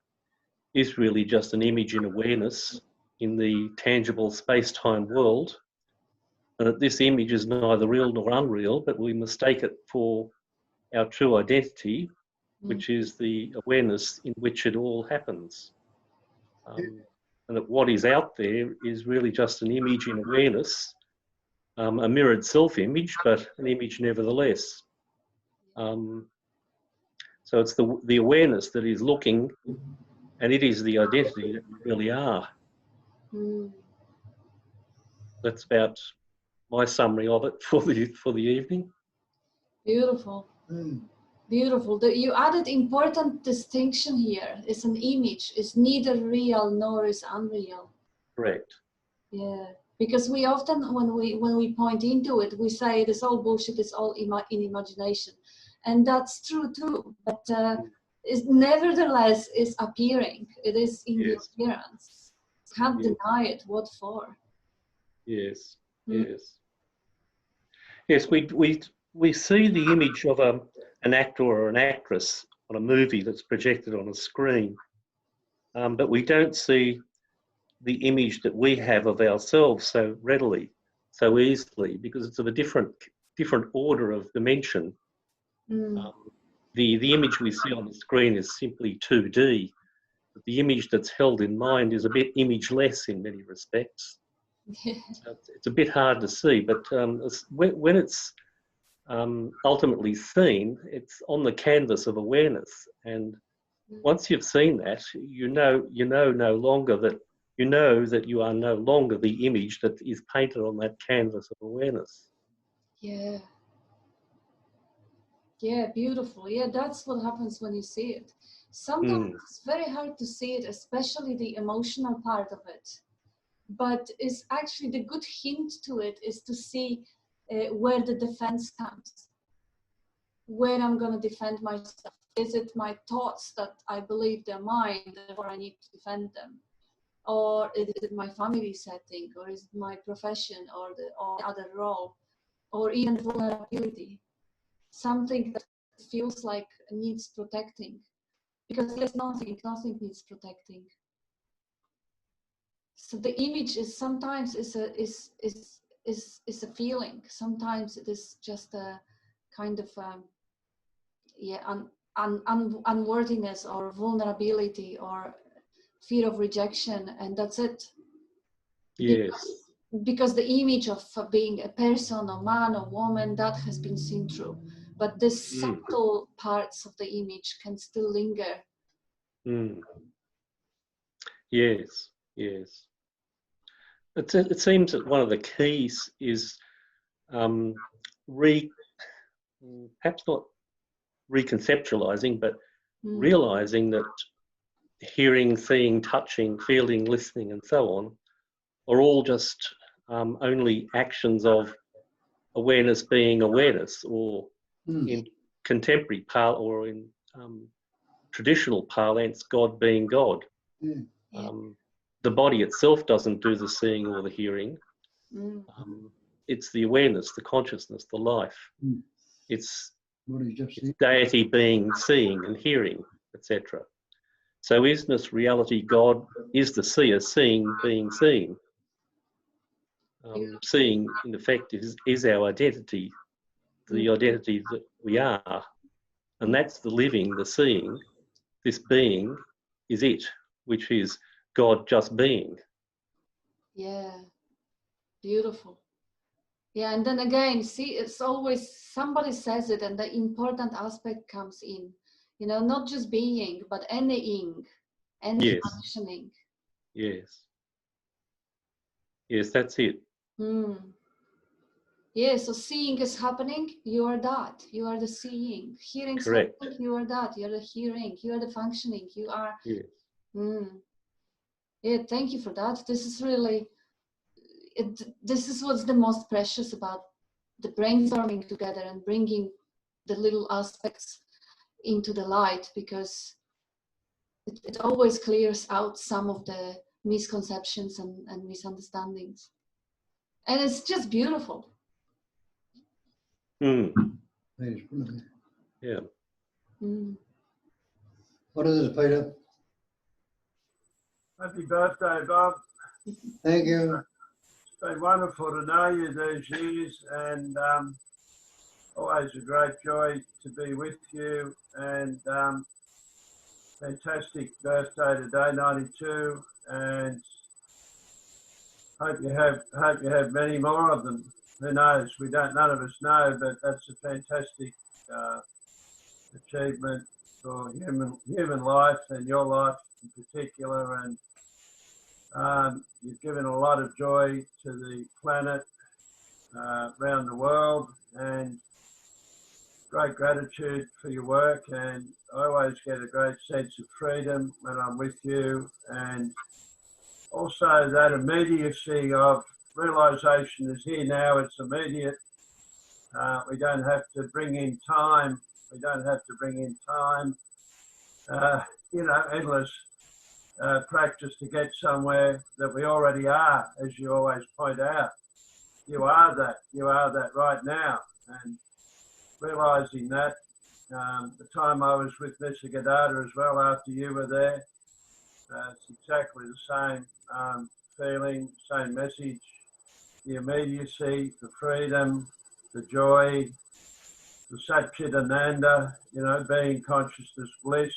is really just an image in awareness in the tangible space-time world. And that this image is neither real nor unreal, but we mistake it for our true identity, which is the awareness in which it all happens. And that what is out there is really just an image in awareness, a mirrored self-image, but an image nevertheless. So it's the awareness that is looking, and it is the identity that we really are. That's about my summary of it for the evening. Beautiful. Beautiful. You added important distinction here. It's an image. It's neither real nor is unreal. Correct. Yeah, because we often, when we point into it, we say it is all bullshit. It's all in imagination, and that's true too. But it nevertheless is appearing. It is in the appearance. Can't deny it. What for? Yes. Yes. Yes. We see the image of an actor or an actress on a movie that's projected on a screen, but we don't see the image that we have of ourselves so readily, so easily, because it's of a different order of dimension. The image we see on the screen is simply 2D, but the image that's held in mind is a bit imageless in many respects. It's a bit hard to see, but when it's ultimately seen, it's on the canvas of awareness, and once you've seen that, you know no longer that you are no longer the image that is painted on that canvas of awareness. Yeah. Yeah, beautiful. Yeah, that's what happens when you see it. Sometimes it's very hard to see it, especially the emotional part of it. But it's actually the good hint to it is to see where the defense comes, where I'm going to defend myself. Is it my thoughts that I believe they're mine, therefore I need to defend them? Or is it my family setting, or is it my profession, or the other role, or even vulnerability? Something that feels like needs protecting, because there's nothing needs protecting. So the image is sometimes is a feeling. Sometimes it is just a kind of unworthiness or vulnerability or fear of rejection, and that's it. Yes. Because the image of being a person, a man or woman, that has been seen through, but the subtle parts of the image can still linger. Yes, yes. It seems that one of the keys is perhaps not reconceptualizing, but realizing that hearing, seeing, touching, feeling, listening, and so on are all just only actions of awareness being awareness, or in contemporary or in traditional parlance, God being God. The body itself doesn't do the seeing or the hearing. It's the awareness, the consciousness, the life. It's deity being seeing and hearing, etc. So is this reality God is the seer, seeing being seen? Seeing, in effect, is our identity, the identity that we are. And that's the living, the seeing. This being is it, which is God just being. Yeah, beautiful. Yeah, and then again, see, it's always somebody says it, and the important aspect comes in. You know, not just being, but anying, any functioning. Yes. Yes, that's it. Yeah, so seeing is happening, you are that. You are the seeing. Hearing is happening, you are that. You are the hearing. You are the functioning. You are. Yes. Yeah, thank you for that. This is really, this is what's the most precious about the brainstorming together and bringing the little aspects into the light, because it always clears out some of the misconceptions and misunderstandings. And it's just beautiful. Yeah. What is it, Peter? Happy birthday, Bob. Thank you. It's been wonderful to know you these years, and always a great joy to be with you. And fantastic birthday today, 92, and hope you have many more of them. Who knows? None of us know, but that's a fantastic achievement for human life, and your life in particular. And you've given a lot of joy to the planet, around the world, and great gratitude for your work. And I always get a great sense of freedom when I'm with you, and also that immediacy of realization is here now. It's immediate. We don't have to bring in time. Endless practice to get somewhere that we already are, as you always point out. You are that right now, and realizing that The time I was with Nisargadatta as well, after you were there, it's exactly the same feeling, same message. The immediacy, the freedom, the joy, the Satchitananda, you know, being consciousness bliss,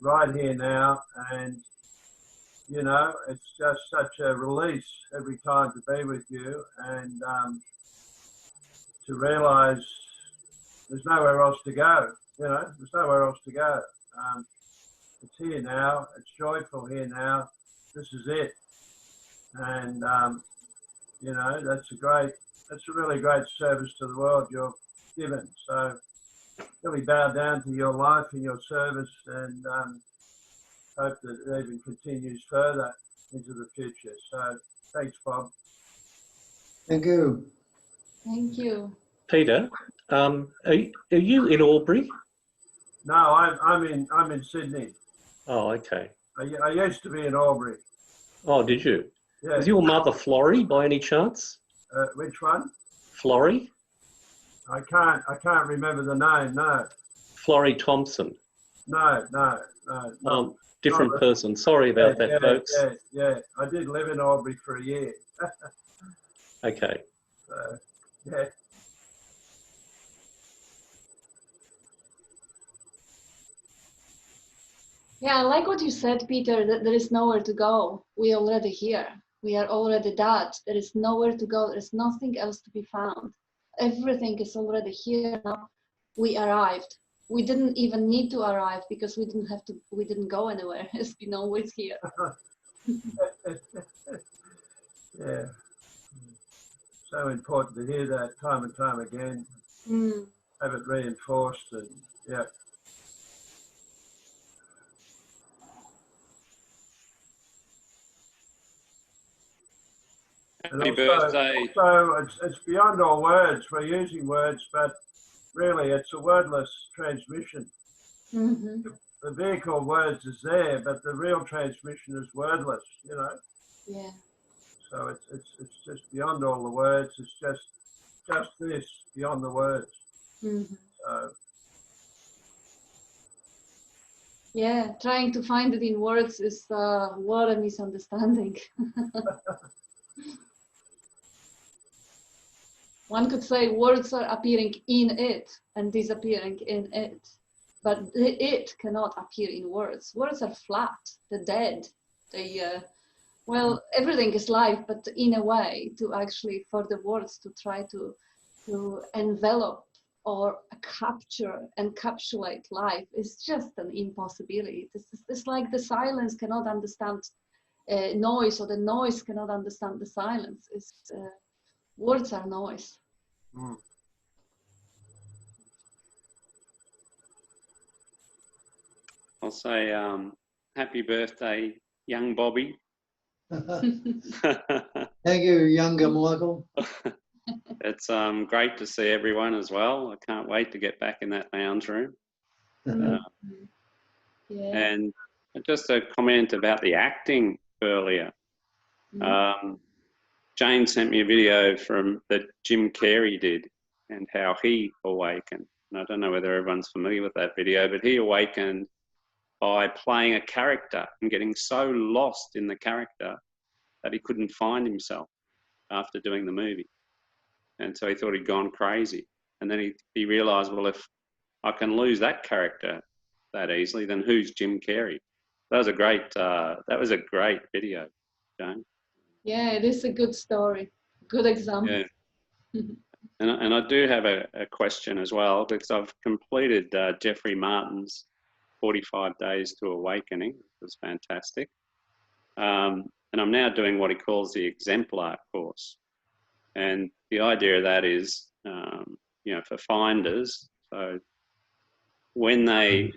right here now. And, you know, it's just such a release every time to be with you and to realise there's nowhere else to go, you know, there's nowhere else to go. It's here now, it's joyful here now, this is it. And, you know, that's a really great service to the world you've given. So really bow down to your life and your service and hope that it even continues further into the future. So thanks, Bob. Thank you. Thank you. Peter, are you in Albury? No, I'm in Sydney. Oh, okay. I used to be in Albury. Oh, did you? Yeah. Is your mother Florrie by any chance? Which one? Florrie? I can't remember the name. No. Florrie Thompson. No. Different person. Sorry about that, folks. Yeah. I did live in Albury for a year. Okay. So, yeah. Yeah, I like what you said, Peter, that there is nowhere to go. We are already here. We are already that. There is nowhere to go. There is nothing else to be found. Everything is already here now. We arrived. We didn't even need to arrive because we didn't go anywhere. It's been always here. Yeah. So important to hear that time and time again. Have it reinforced and yeah. Happy birthday. So it's beyond all words. We're using words, but really it's a wordless transmission. The vehicle words is there, but the real transmission is wordless, you know. Yeah. So it's just beyond all the words. It's just this beyond the words. So, yeah, trying to find it in words is what a misunderstanding. One could say words are appearing in it and disappearing in it, but it cannot appear in words. Words are flat, they're dead. Well, everything is life, but in a way, to actually, for the words to try to envelop or capture, encapsulate life is just an impossibility. It's like the silence cannot understand noise, or the noise cannot understand the silence. Words are noise. I'll say happy birthday, young Bobby. Thank you, younger Michael. It's great to see everyone as well. I can't wait to get back in that lounge room. And just a comment about the acting earlier. Jane sent me a video that Jim Carrey did and how he awakened. And I don't know whether everyone's familiar with that video, but he awakened by playing a character and getting so lost in the character that he couldn't find himself after doing the movie. And so he thought he'd gone crazy. And then he realised, well, if I can lose that character that easily, then who's Jim Carrey? That was a great video, Jane. Yeah, it is a good story. Good example. Yeah. And I do have a question as well, because I've completed Jeffrey Martin's 45 Days to Awakening. It was fantastic. And I'm now doing what he calls the Exemplar course. And the idea of that is, you know, for finders. So when they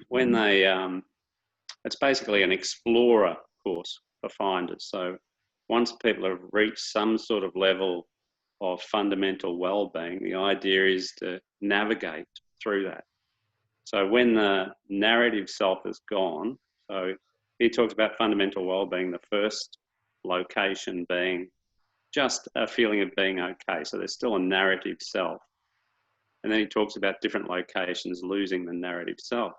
it's basically an explorer course for finders. So once people have reached some sort of level of fundamental well-being, the idea is to navigate through that. So when the narrative self is gone, so he talks about fundamental well-being, the first location being just a feeling of being okay. So there's still a narrative self. And then he talks about different locations losing the narrative self.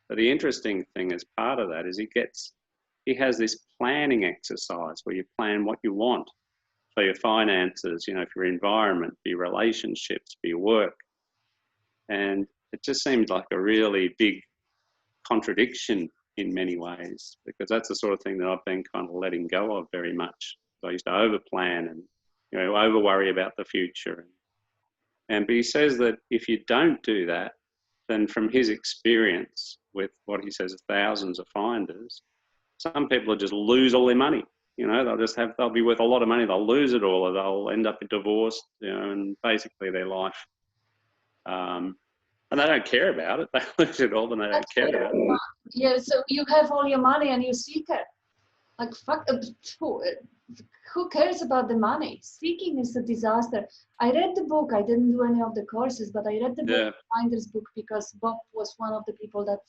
But the interesting thing as part of that is he has this planning exercise where you plan what you want for your finances, you know, for your environment, for your relationships, for your work. And it just seemed like a really big contradiction in many ways, because that's the sort of thing that I've been kind of letting go of very much. I used to overplan and, you know, over worry about the future. But he says that if you don't do that, then from his experience with what he says thousands of finders, some people will just lose all their money. You know, they'll be worth a lot of money, they'll lose it all, or they'll end up divorced, you know, and basically their life. And they don't care about it. They lose it all and they don't care about it. Yeah, so you have all your money and you seek it. Like, fuck, who cares about the money? Seeking is a disaster. I read the book. I didn't do any of the courses, but I read the book, Finder's book, because Bob was one of the people that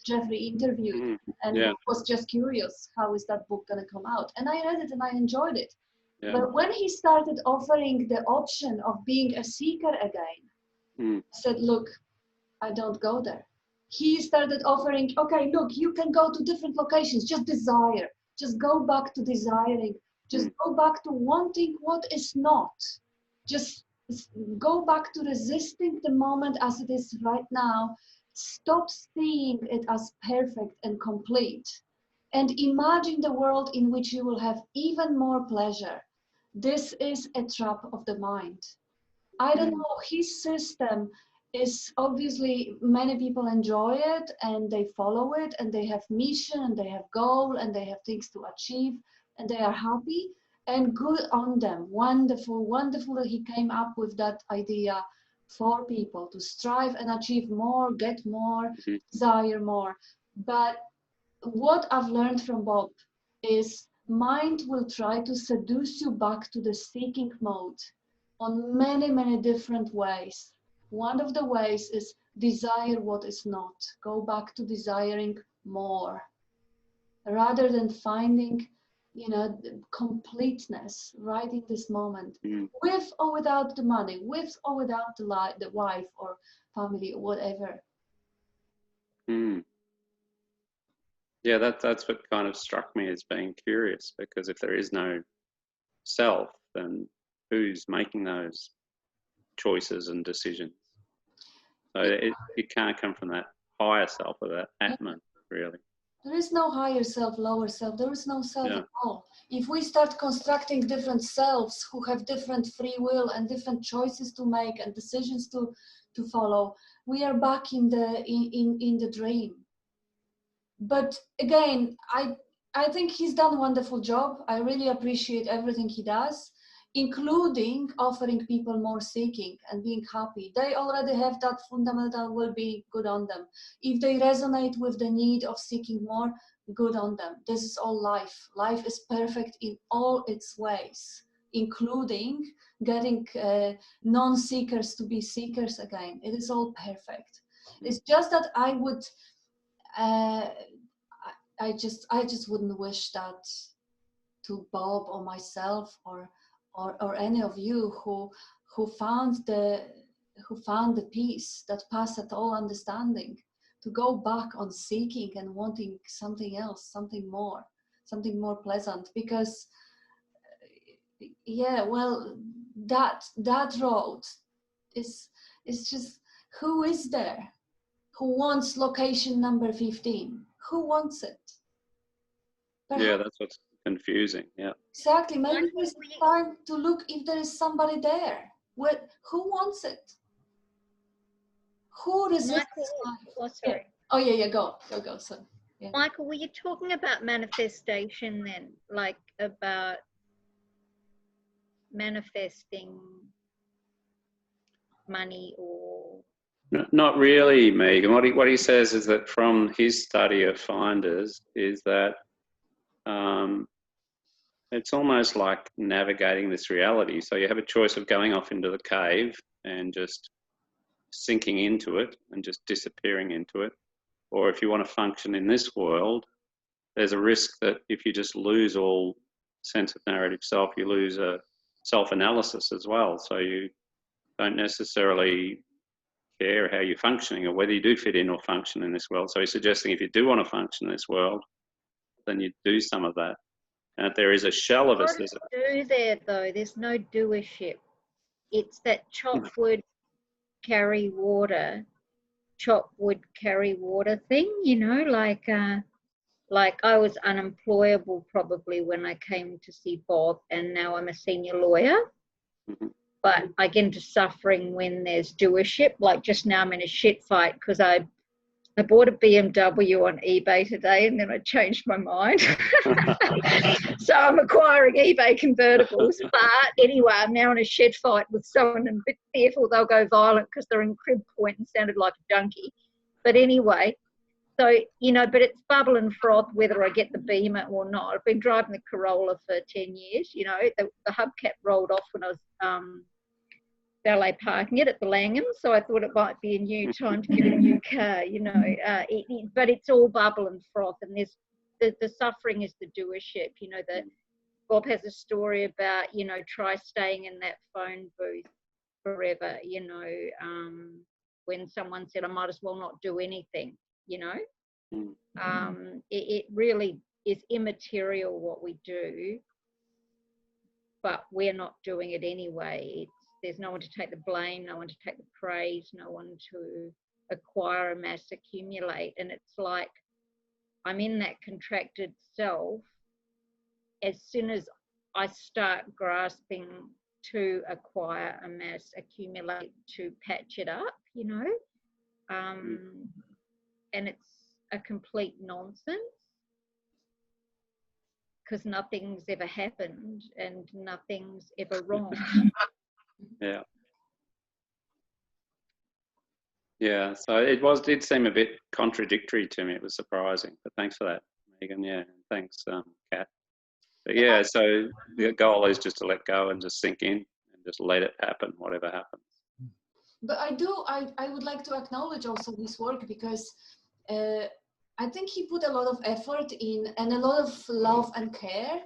Jeffrey interviewed. And was just curious, how is that book going to come out? And I read it and I enjoyed it. Yeah. But when he started offering the option of being a seeker again, I said, look, I don't go there. He started offering, okay, look, you can go to different locations, just desire. Just go back to desiring. Just go back to wanting what is not. Just go back to resisting the moment as it is right now. Stop seeing it as perfect and complete. And imagine the world in which you will have even more pleasure. This is a trap of the mind. I don't know, his system is obviously, many people enjoy it and they follow it and they have mission and they have goal and they have things to achieve and they are happy and good on them. Wonderful, wonderful that he came up with that idea for people to strive and achieve more, get more, desire more. But what I've learned from Bob is mind will try to seduce you back to the seeking mode on many, many different ways. One of the ways is desire what is not. Go back to desiring more rather than finding, you know, completeness right in this moment, with or without the money, with or without the wife or family or whatever. Yeah, that's what kind of struck me as being curious, because if there is no self, then who's making those choices and decisions? So it can't come from that higher self or that Atman, really. There is no higher self, lower self. There is no self at all. If we start constructing different selves who have different free will and different choices to make and decisions to follow, we are back in the dream. But again, I think he's done a wonderful job. I really appreciate everything he does, including offering people more seeking and being happy. They already have that fundamental well-being, good on them. If they resonate with the need of seeking more, good on them. This is all life. Life is perfect in all its ways, including getting non-seekers to be seekers again. It is all perfect. It's just that I would, I just wouldn't wish that to Bob or myself or any of you who found the peace that passeth all understanding, to go back on seeking and wanting something else, something more pleasant. Because that road is just, who is there who wants location number 15? Who wants it? Perhaps, that's what's confusing. Yeah, exactly. Maybe it's time to look if there is somebody there. Who wants it? Who resists life? Oh, sorry. Oh yeah, go, son. Yeah. Michael, were you talking about manifestation then, like about manifesting money or? Not really, Megan. What he says is that from his study of finders is that it's almost like navigating this reality. So you have a choice of going off into the cave and just sinking into it and just disappearing into it. Or if you want to function in this world, there's a risk that if you just lose all sense of narrative self, you lose a self-analysis as well. So you don't necessarily care how you're functioning or whether you do fit in or function in this world. So he's suggesting if you do want to function in this world, then you do some of that. And if there is a shell of us, What do there though? There's no doership. It's that chop wood, carry water, chop wood, carry water thing, you know, like I was unemployable probably when I came to see Bob, and now I'm a senior lawyer. But I get into suffering when there's doership. Like just now I'm in a shit fight because I bought a BMW on eBay today and then I changed my mind. So I'm acquiring eBay convertibles. But anyway, I'm now in a shed fight with someone and a bit fearful they'll go violent because they're in crib point and sounded like a junkie. But anyway, so, you know, but it's bubble and froth whether I get the Beamer or not. I've been driving the Corolla for 10 years, you know. The hubcap rolled off when I was valet parking it at the Langham, so I thought it might be a new time to get a new car, you know. But it's all bubble and froth, and there's the suffering is the doership, you know. That Bob has a story about, you know, try staying in that phone booth forever, you know, when someone said I might as well not do anything, you know. It really is immaterial what we do, but we're not doing it anyway. There's no one to take the blame, no one to take the praise, no one to acquire, amass, accumulate. And it's like I'm in that contracted self. As soon as I start grasping to acquire, amass, accumulate, to patch it up, you know, and it's a complete nonsense because nothing's ever happened and nothing's ever wrong. Yeah. Yeah, so did seem a bit contradictory to me. It was surprising, but thanks for that, Megan. Yeah, thanks, Kat. But yeah, so the goal is just to let go and just sink in and just let it happen, whatever happens. But I would like to acknowledge also his work because I think he put a lot of effort in and a lot of love and care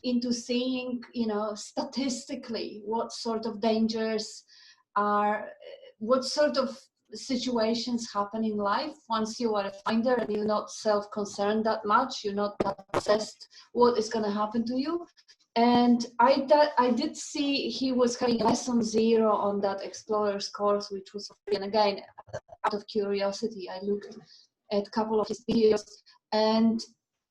into seeing, you know, statistically what sort of dangers are, what sort of situations happen in life once you are a finder and you're not self-concerned that much, you're not that obsessed what is going to happen to you. And I did see he was having lesson 0 on that Explorers course, which was free. And again, out of curiosity, I looked at a couple of his videos, and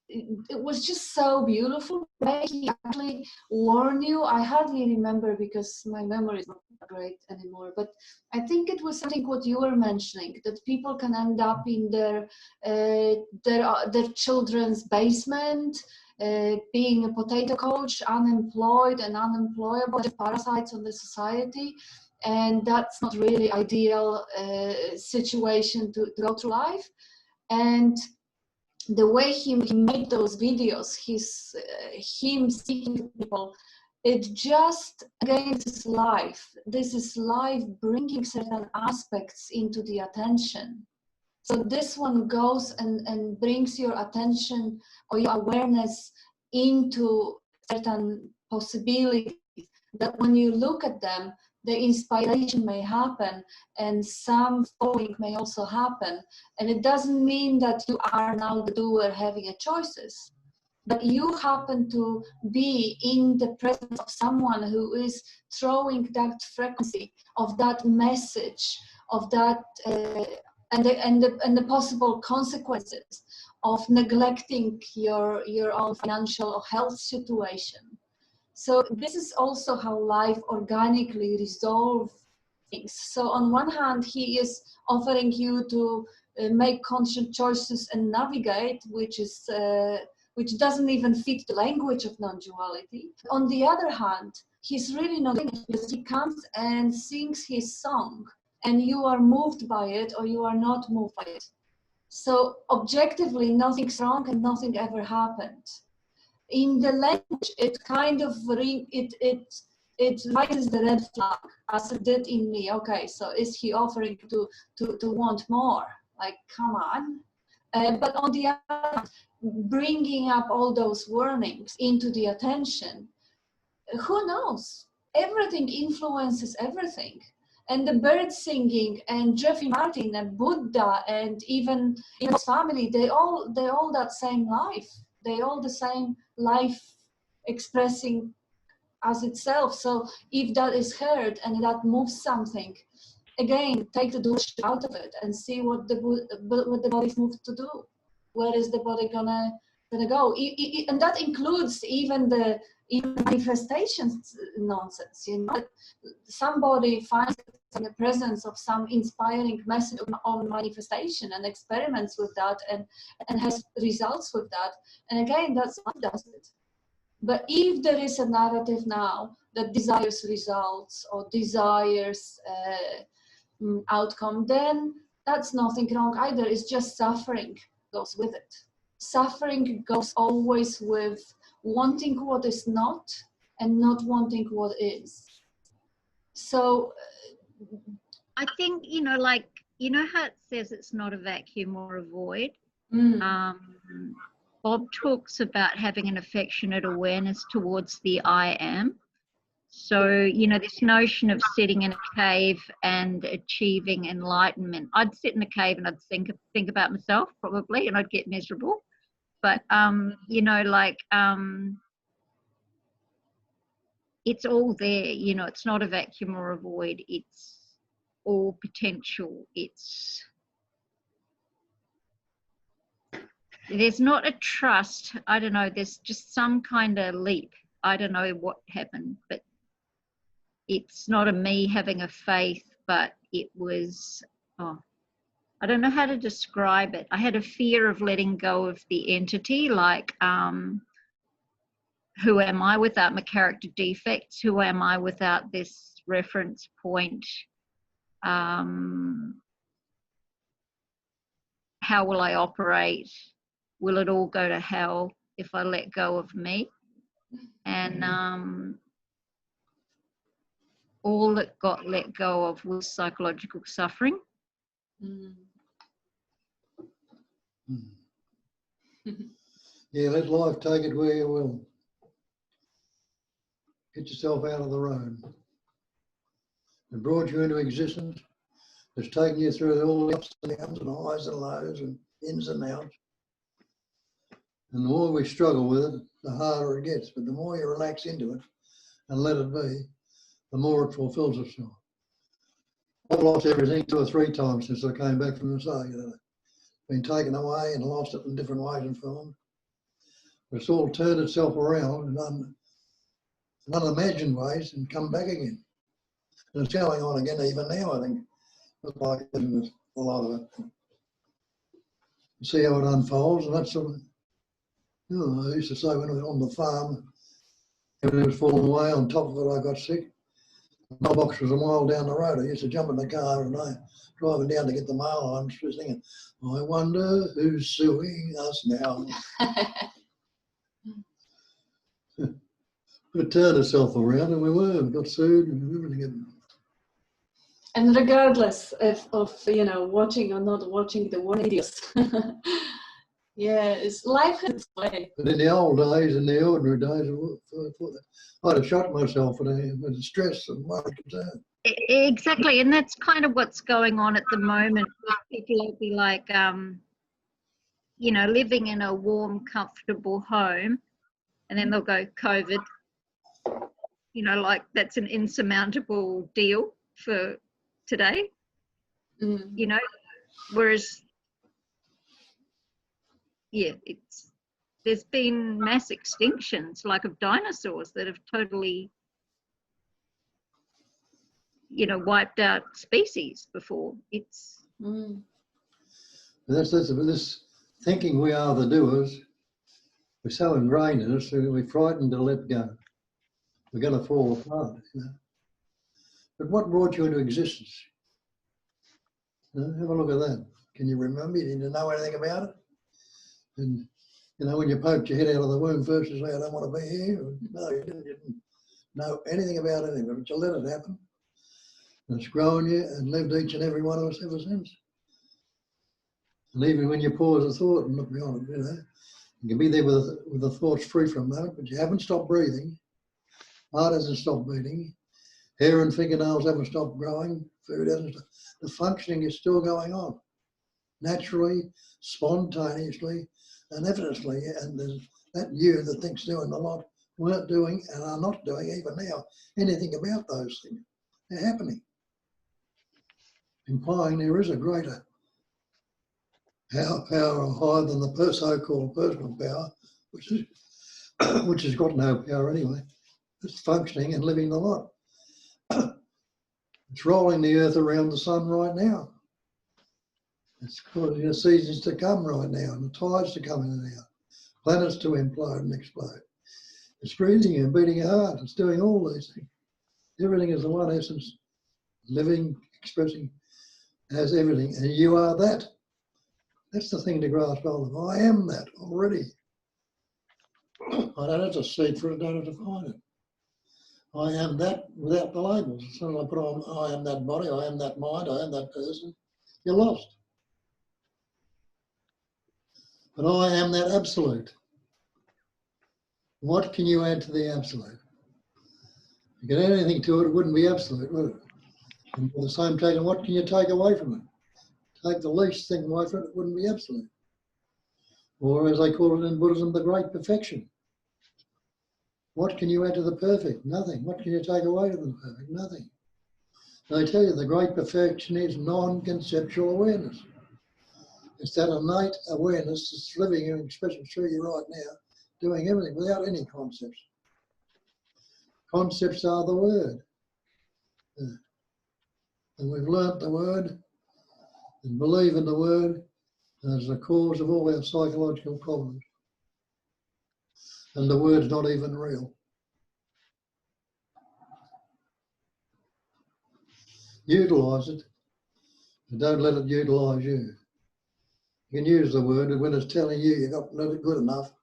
it was just so beautiful. He actually warned you. I hardly remember because my memory is not great anymore, but I think it was something what you were mentioning, that people can end up in their children's basement, being a potato coach, unemployed and unemployable, parasites on the society, and that's not really ideal situation to go through life. And the way he made those videos, him speaking to people, it just, again, this is life bringing certain aspects into the attention. So this one goes and brings your attention or your awareness into certain possibilities that when you look at them, the inspiration may happen and some following may also happen. And it doesn't mean that you are now the doer having a choices, but you happen to be in the presence of someone who is throwing that frequency of that message, of that, and the possible consequences of neglecting your own financial or health situation. So this is also how life organically resolves things. So on one hand, he is offering you to make conscious choices and navigate, which doesn't even fit the language of non-duality. On the other hand, he's really not doing it because he comes and sings his song, and you are moved by it or you are not moved by it. So objectively, nothing's wrong and nothing ever happened. In the language, it kind of it raises the red flag, as it did in me. Okay, so is he offering to want more? Like, come on. But on the other hand, bringing up all those warnings into the attention, who knows? Everything influences everything. and the birds singing and Jeffrey Martin and Buddha and even in his family, they all that same life. They all the same life expressing as itself. So if that is heard and that moves something, again, take the douche out of it and see what the body's moved to do. Where is the body gonna go? And that includes even the manifestations nonsense. You know, somebody finds in the presence of some inspiring message on manifestation and experiments with that and has results with that. And again, that's what does it. But if there is a narrative now that desires results or desires outcome, then that's nothing wrong either. It's just suffering goes with it. Suffering goes always with wanting what is not and not wanting what is. So I think, you know, like, you know how it says it's not a vacuum or a void? Bob talks about having an affectionate awareness towards the I am. So, you know, this notion of sitting in a cave and achieving enlightenment. I'd sit in a cave and I'd think about myself probably, and I'd get miserable. But, you know, like, it's all there, you know, it's not a vacuum or a void. It's all potential. There's not a trust. I don't know. There's just some kind of leap. I don't know what happened, but it's not a me having a faith, but it was, I don't know how to describe it. I had a fear of letting go of the entity, like, who am I without my character defects? Who am I without this reference point? How will I operate? Will it all go to hell if I let go of me? And all that got let go of was psychological suffering. Yeah, let life take it where you will. Get yourself out of the road. It brought you into existence. It's taken you through all the ups and downs and highs and lows and ins and outs. And the more we struggle with it, the harder it gets. But the more you relax into it and let it be, the more it fulfills itself. I've lost everything 2 or 3 times since I came back from the sea. You know, been taken away and lost it in different ways and forms. But it's all turned itself around in unimagined ways and come back again. And it's going on again even now, I think. That's like a lot of it. You see how it unfolds, and that's sort of, you know, I used to say when I was on the farm, everything was falling away, on top of it I got sick. My box was a mile down the road. I used to jump in the car and driving down to get the mail. I'm just thinking, I wonder who's suing us now. But it turned itself around and we got sued and everything. And regardless of you know, watching or not watching the war videos. Yeah, it's life has its way. But in the old days, in the ordinary days, I'd have shot myself with the stress and worry concern. Exactly, and that's kind of what's going on at the moment. People will be like, you know, living in a warm, comfortable home, and then they'll go COVID. You know, like that's an insurmountable deal for today. You know, whereas, yeah, there's been mass extinctions, like of dinosaurs that have totally, you know, wiped out species before. It's this thinking we are the doers. We're so ingrained in us that we're frightened to let go. We're going to fall apart. You know? But what brought you into existence? You know, have a look at that. Can you remember? You didn't know anything about it. And you know, when you poked your head out of the womb first, you say, "I don't want to be here." No, you didn't know anything about anything, but you let it happen. And it's grown you and lived each and every one of us ever since. And even when you pause a thought and look beyond it, you know, you can be there with the thoughts free for a moment, but you haven't stopped breathing. Heart hasn't stopped beating. Hair and fingernails haven't stopped growing. Food hasn't stopped. The functioning is still going on. Naturally, spontaneously, and effortlessly. And there's that you that thinks doing a lot weren't doing and are not doing even now anything about those things. They're happening. Implying there is a greater power higher than the so-called personal power, which has got no power anyway. It's functioning and living the lot. It's rolling the earth around the sun right now. It's causing the seasons to come right now and the tides to come in and out. Planets to implode and explode. It's breathing and beating your heart. It's doing all these things. Everything is the one essence, living, expressing, has everything. And you are that. That's the thing to grasp hold of. I am that already. I don't have to seek for it, I don't have to find it. I am that without the labels. As soon as I put on, I am that body, I am that mind, I am that person, you're lost. But I am that absolute. What can you add to the absolute? If you could add anything to it, it wouldn't be absolute, would it? And by the same token, what can you take away from it? Take the least thing away from it, it wouldn't be absolute. Or as they call it in Buddhism, the great perfection. What can you add to the perfect? Nothing. What can you take away from the perfect? Nothing. They tell you the great perfection is non-conceptual awareness. It's that innate awareness that's living and expressing through you right now, doing everything without any concepts. Concepts are the word. And we've learnt the word and believe in the word as the cause of all our psychological problems. And the word's not even real. Utilise it, but don't let it utilise you. You can use the word, and when it's telling you you're not good enough,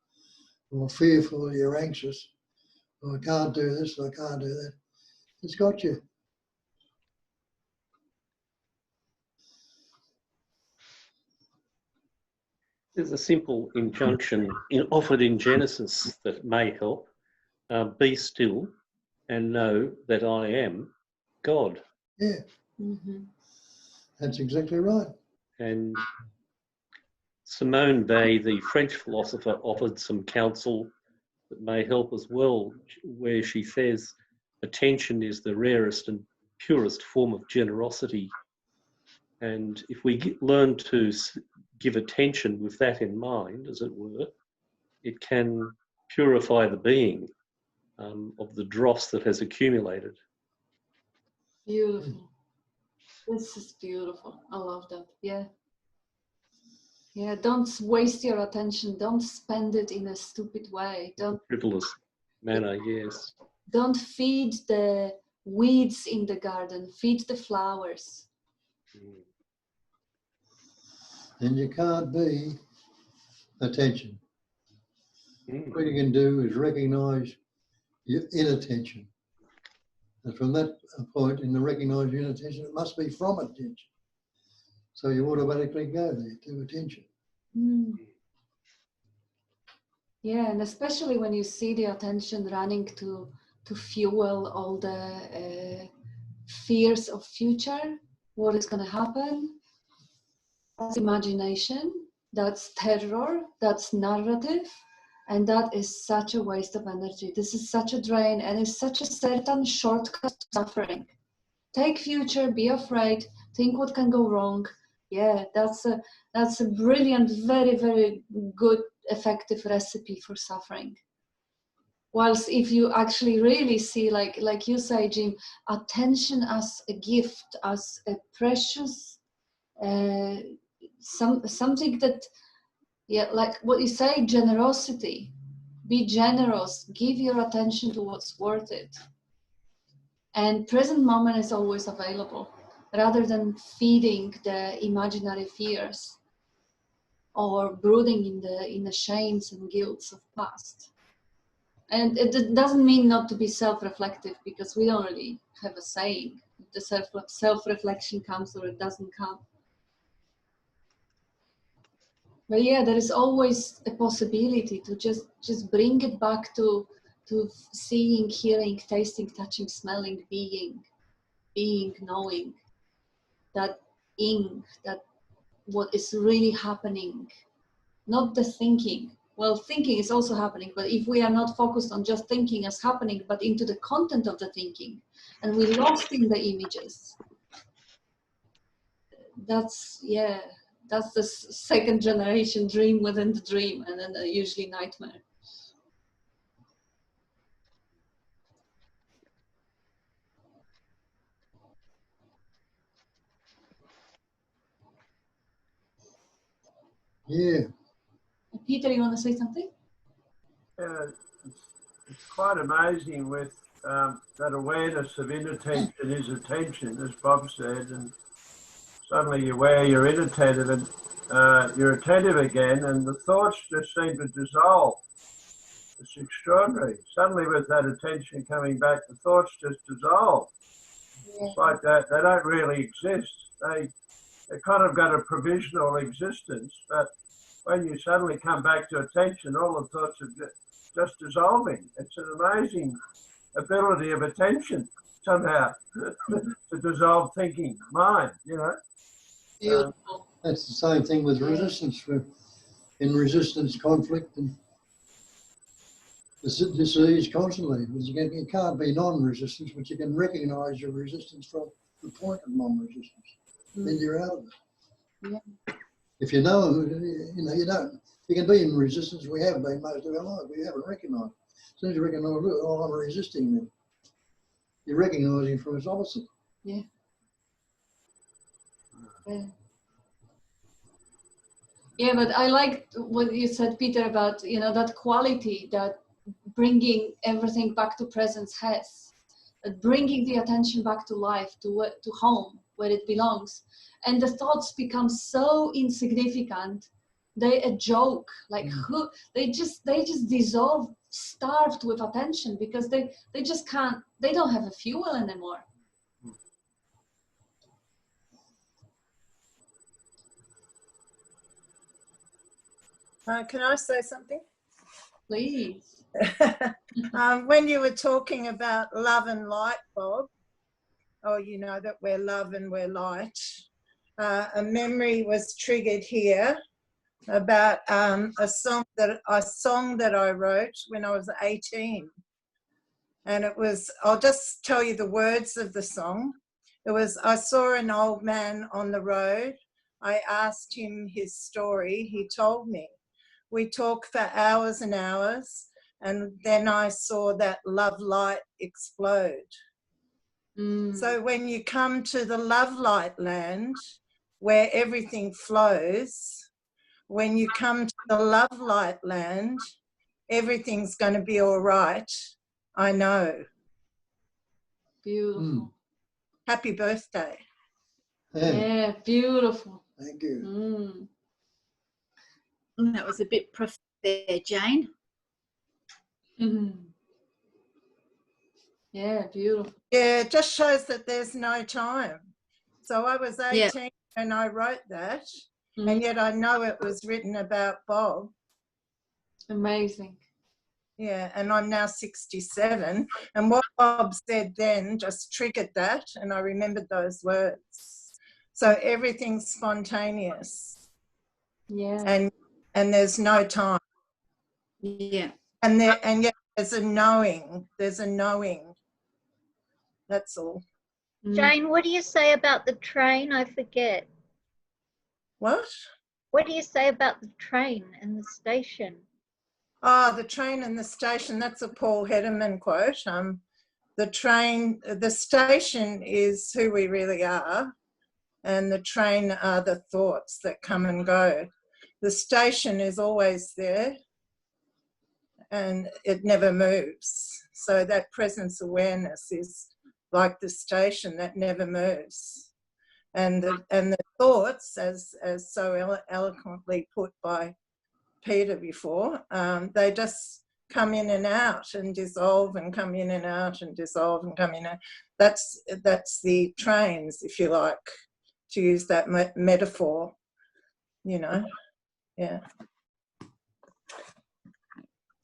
or fearful, or you're anxious, or I can't do this, or I can't do that, it's got you. There's a simple injunction offered in Genesis that may help. Be still and know that I am God. Yeah. Mm-hmm. That's exactly right. And Simone Weil, the French philosopher, offered some counsel that may help as well, where she says attention is the rarest and purest form of generosity. And if we learn to give attention with that in mind, as it were, it can purify the being of the dross that has accumulated. Beautiful. This is beautiful. I love that. Yeah. Yeah, don't waste your attention. Don't spend it in a stupid way. Don't Frivolous manner, yes. Don't feed the weeds in the garden. Feed the flowers. And you can't be attention. What you can do is recognise your inattention. And from that point in the recognising your inattention, it must be from attention. So you automatically go there to attention. Mm. Yeah, and especially when you see the attention running to fuel all the fears of future, what is going to happen. That's imagination, that's terror, that's narrative, and that is such a waste of energy. This is such a drain, and it's such a certain shortcut to suffering. Take future, be afraid, think what can go wrong. Yeah, that's a brilliant, very, very good, effective recipe for suffering. Whilst if you actually really see, like you say, Jim, attention as a gift, as a precious something that, yeah, like what you say, generosity. Be generous, give your attention to what's worth it. And present moment is always available, rather than feeding the imaginary fears or brooding in the shames and guilts of past. And it doesn't mean not to be self-reflective, because we don't really have a saying if the self-reflection comes or it doesn't come. But yeah, there is always a possibility to just bring it back to to seeing, hearing, tasting, touching, smelling, being, knowing, that what is really happening, not the thinking. Well, thinking is also happening, but if we are not focused on just thinking as happening, but into the content of the thinking, and we lost in the images, that's the second generation dream within the dream, and then usually nightmare. Yeah. Peter, you want to say something? It's quite amazing with that awareness of inattention is attention, as Bob said, and suddenly you're aware you're inattentive and you're attentive again, and the thoughts just seem to dissolve. It's extraordinary. Suddenly with that attention coming back, the thoughts just dissolve. Yeah. It's like that. They don't really exist. They kind of got a provisional existence, but when you suddenly come back to attention, all the thoughts are just dissolving. It's an amazing ability of attention somehow to dissolve thinking mind, you know. That's the same thing with resistance. In resistance, conflict, and disease constantly. You can't be non-resistance, but you can recognise your resistance from the point of non-resistance. Then you're out of it. Yeah. If you know, you don't. You can be in resistance. We have been most of our life. We haven't recognised. As soon as you recognise, oh, I'm resisting them, you're recognising from its opposite. Yeah. Yeah, but I liked what you said, Peter, about that quality that bringing everything back to presence has, that bringing the attention back to life, to home, where it belongs, and the thoughts become so insignificant. They a joke, like who they just dissolve, starved with attention, because they just can't. They don't have a fuel anymore. Can I say something? Please. When you were talking about love and light, Bob, that we're love and we're light, a memory was triggered here about a song that I wrote when I was 18. And it was, I'll just tell you the words of the song. It was, I saw an old man on the road. I asked him his story. He told me. We talked for hours and hours, and then I saw that love light explode. So when you come to the love light land, where everything flows, when you come to the love light land, everything's going to be all right. I know. Beautiful. Happy birthday. Yeah, beautiful. Thank you. That was a bit prophetic there, Jane. Yeah, beautiful. Yeah, it just shows that there's no time. So I was 18 and I wrote that, and yet I know it was written about Bob. Amazing. Yeah, and I'm now 67, and what Bob said then just triggered that, and I remembered those words. So everything's spontaneous. Yeah. And there's no time. Yeah. And yet there's a knowing. There's a knowing. That's all. Jane, what do you say about the train? I forget. What? What do you say about the train and the station? Oh, the train and the station, that's a Paul Hederman quote. The station is who we really are, and the train are the thoughts that come and go. The station is always there, and it never moves. So that presence awareness is like the station that never moves. And the thoughts, as so eloquently put by Peter before, they just come in and out and dissolve and come in and out and dissolve and come in and out. That's the trains, if you like, to use that metaphor, Yeah.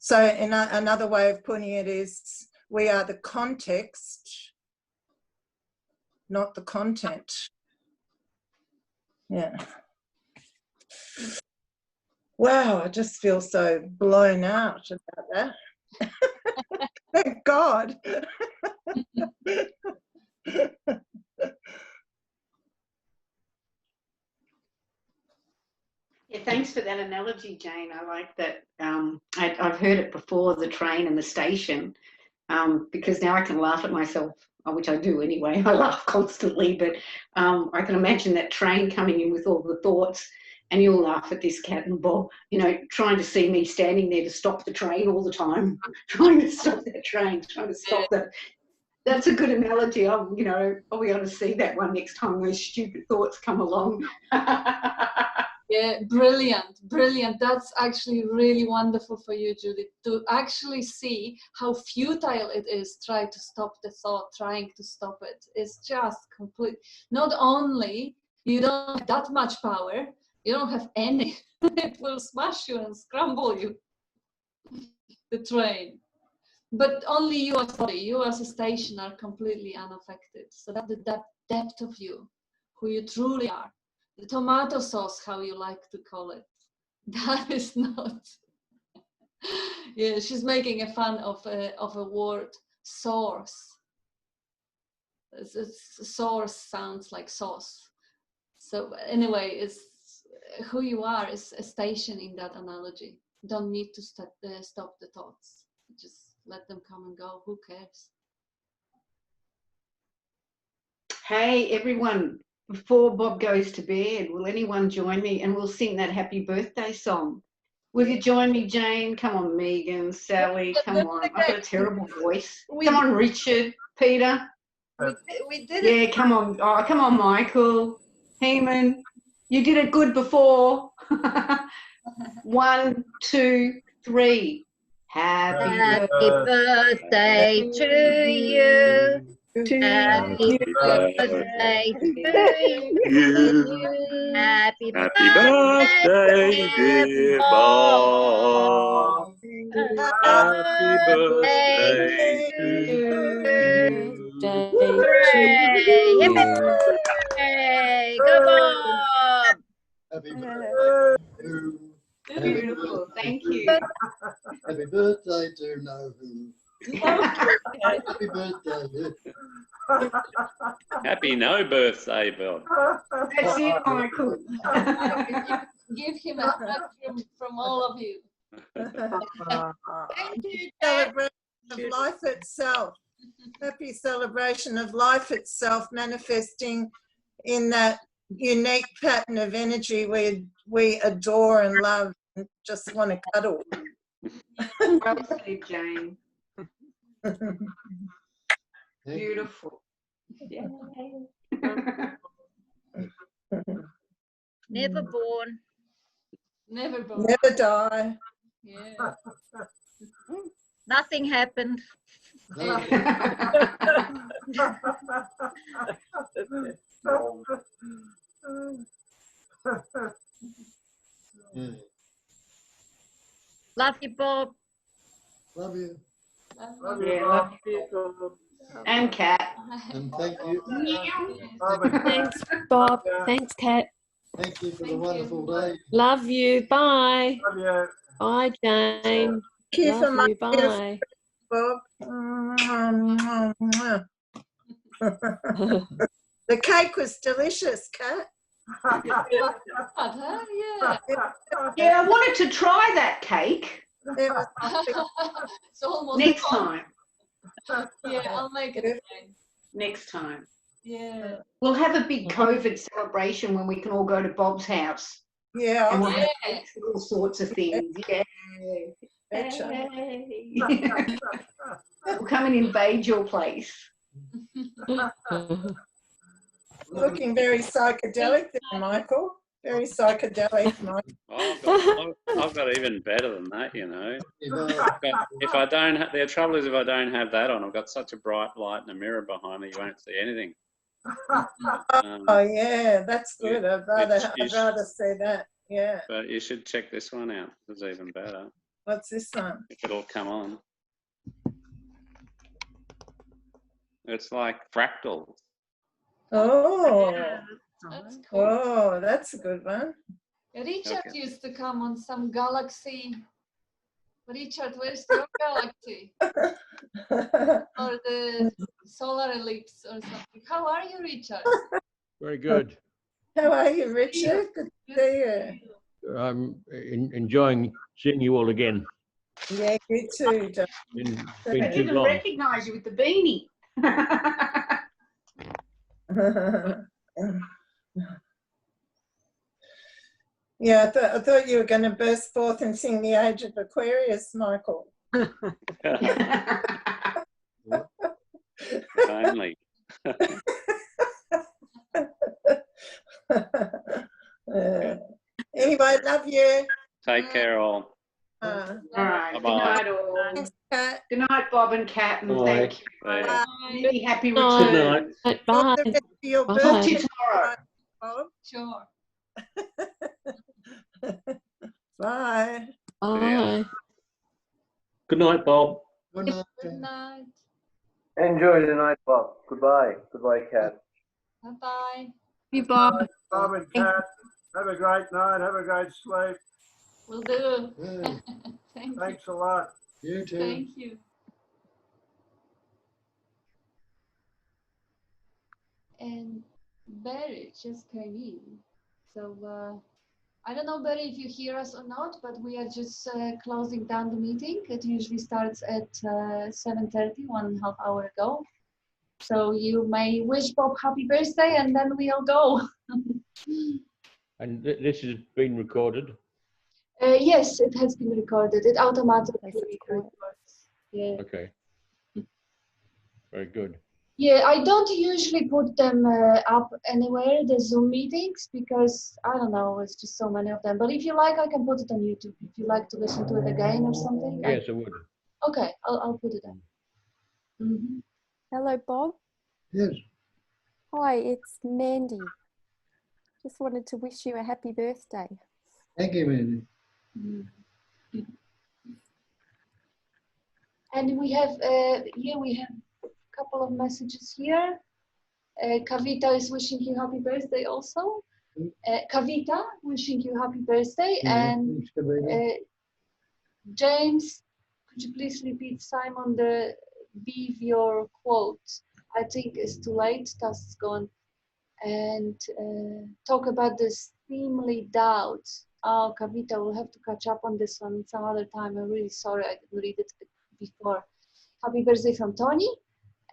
So another way of putting it is we are the context, not the content. Yeah. Wow, I just feel so blown out about that. Thank God. Yeah, thanks for that analogy, Jane. I like that. I've heard it before, the train and the station, because now I can laugh at myself, which I do anyway. I laugh constantly, but I can imagine that train coming in with all the thoughts, and you'll laugh at this, Cat and Bob, you know, trying to see me standing there to stop the train all the time, trying to stop that train, trying to stop that. That's a good analogy. I'll be able to see that one next time those stupid thoughts come along. Yeah, brilliant, brilliant. That's actually really wonderful for you, Judith, to actually see how futile it is trying to stop the thought, trying to stop it. It's just complete. Not only you don't have that much power, you don't have any. It will smash you and scramble you, the train. But only you as a body, you as a station are completely unaffected. So that's the depth of you, who you truly are. The tomato sauce, how you like to call it, that is not. Yeah, she's making a fun of a word, source. Source sounds like sauce. So anyway, it's who you are is a station in that analogy. Don't need to stop the thoughts. Just let them come and go. Who cares? Hey, everyone. Before Bob goes to bed, will anyone join me and we'll sing that happy birthday song? Will you join me, Jane? Come on, Megan, Sally, come on. I've got a terrible voice. Come on, Richard, Peter. We did Yeah, it. come on. Oh, come on, Michael. Heeman, you did it good before. 1, 2, 3. Happy birthday to you. Happy birthday to you. Happy birthday, dear Bob. Bob. Happy birthday to you. Hooray! Yippee! Hooray! Go Bob! Happy birthday. Beautiful, thank you. Happy birthday to know who. Happy birthday. Happy no birthday, Bob. That's it, Michael. Give him a hug from all of you. Happy celebration of life itself. Happy celebration of life itself, manifesting in that unique pattern of energy we adore and love and just want to cuddle. Well said, Jane. Beautiful. Yeah. Never born. Never born. Never die. Yeah. Nothing happened. Love you, Bob. Love you. Yeah, love you. And Kat. And thank you. Thanks, Bob. Thanks, Kat. Thank you for the wonderful day. Love you. Bye. Love you. Bye, Jane. Thank you for Love my you. Bye. Bob. The cake was delicious, Kat. Yeah. Yeah, I wanted to try that cake It was It's almost next gone. time. Yeah, I'll make it again. Next time. Yeah. We'll have a big COVID celebration when we can all go to Bob's house. yeah. And we'll have Yeah. cakes and all sorts of things. Yeah. Betcha. Yay. We'll come and invade your place. Looking very psychedelic there, Michael. Very psychedelic, Michael. I've got even better than that, you know. If I don't have, the trouble is if I don't have that on, I've got such a bright light and a mirror behind me, you won't see anything. Oh yeah, that's good. I'd rather say that. Yeah. But you should check this one out. It's even better. What's this one? if it'll come on. It's like fractals. Oh, That's cool. oh, that's a good one. Richard Okay. used to come on some galaxy. Richard, where's your galaxy? Or the solar ellipse or something. How are you, Richard? Very good. How are you, Richard? Good to see you. I'm enjoying seeing you all again. Yeah, you too, John. Been I too didn't long. recognise you with the beanie. Yeah, I thought you were going to burst forth and sing the Age of Aquarius, Michael. Only. Anyway, love you. Take care, all. All right. Good Bye-bye. night, all. Thanks, Kat. Good night, Bob and Kat, and Bye. thank you. Yeah. Really happy Bye. return. Good night. Bye. All the best for your Bye. Talk to birthday, you tomorrow. Bob. Sure. Bye. Bye. Good night, Bob. Good night. Good night. Enjoy the night, Bob. Goodbye. Goodbye, Kat. Bye-bye. You, Bob. Bob and Kat, have a great night. Have a great sleep. Will do. Yeah, Thank you. Thanks a lot. you too. Thank you. And Barry just came in. So I don't know, Barry, if you hear us or not, but we are just closing down the meeting. It usually starts at 7:30, 1.5 hours ago. So you may wish Bob happy birthday and then we'll go. And this has been recorded. Yes, it has been recorded. It automatically records. Yeah. Okay. Very good. Yeah, I don't usually put them up anywhere, the Zoom meetings, because I don't know, it's just so many of them. But if you like, I can put it on YouTube. If you like to listen to it again or something. Yes, I would. Okay, I'll put it on. Mm-hmm. Hello, Bob. Yes. Hi, it's Mandy. Just wanted to wish you a happy birthday. Thank you, Mandy. And we have, we have a couple of messages here. Kavita is wishing you happy birthday also. Kavita wishing you happy birthday. Yeah, And thanks, Kavita. James, could you please repeat, Simon, the behavior quote? I think it's too late, task's gone. And talk about the seemly doubt. Oh, Kavita, we'll have to catch up on this one some other time. I'm really sorry I didn't read it before. Happy birthday from Tony.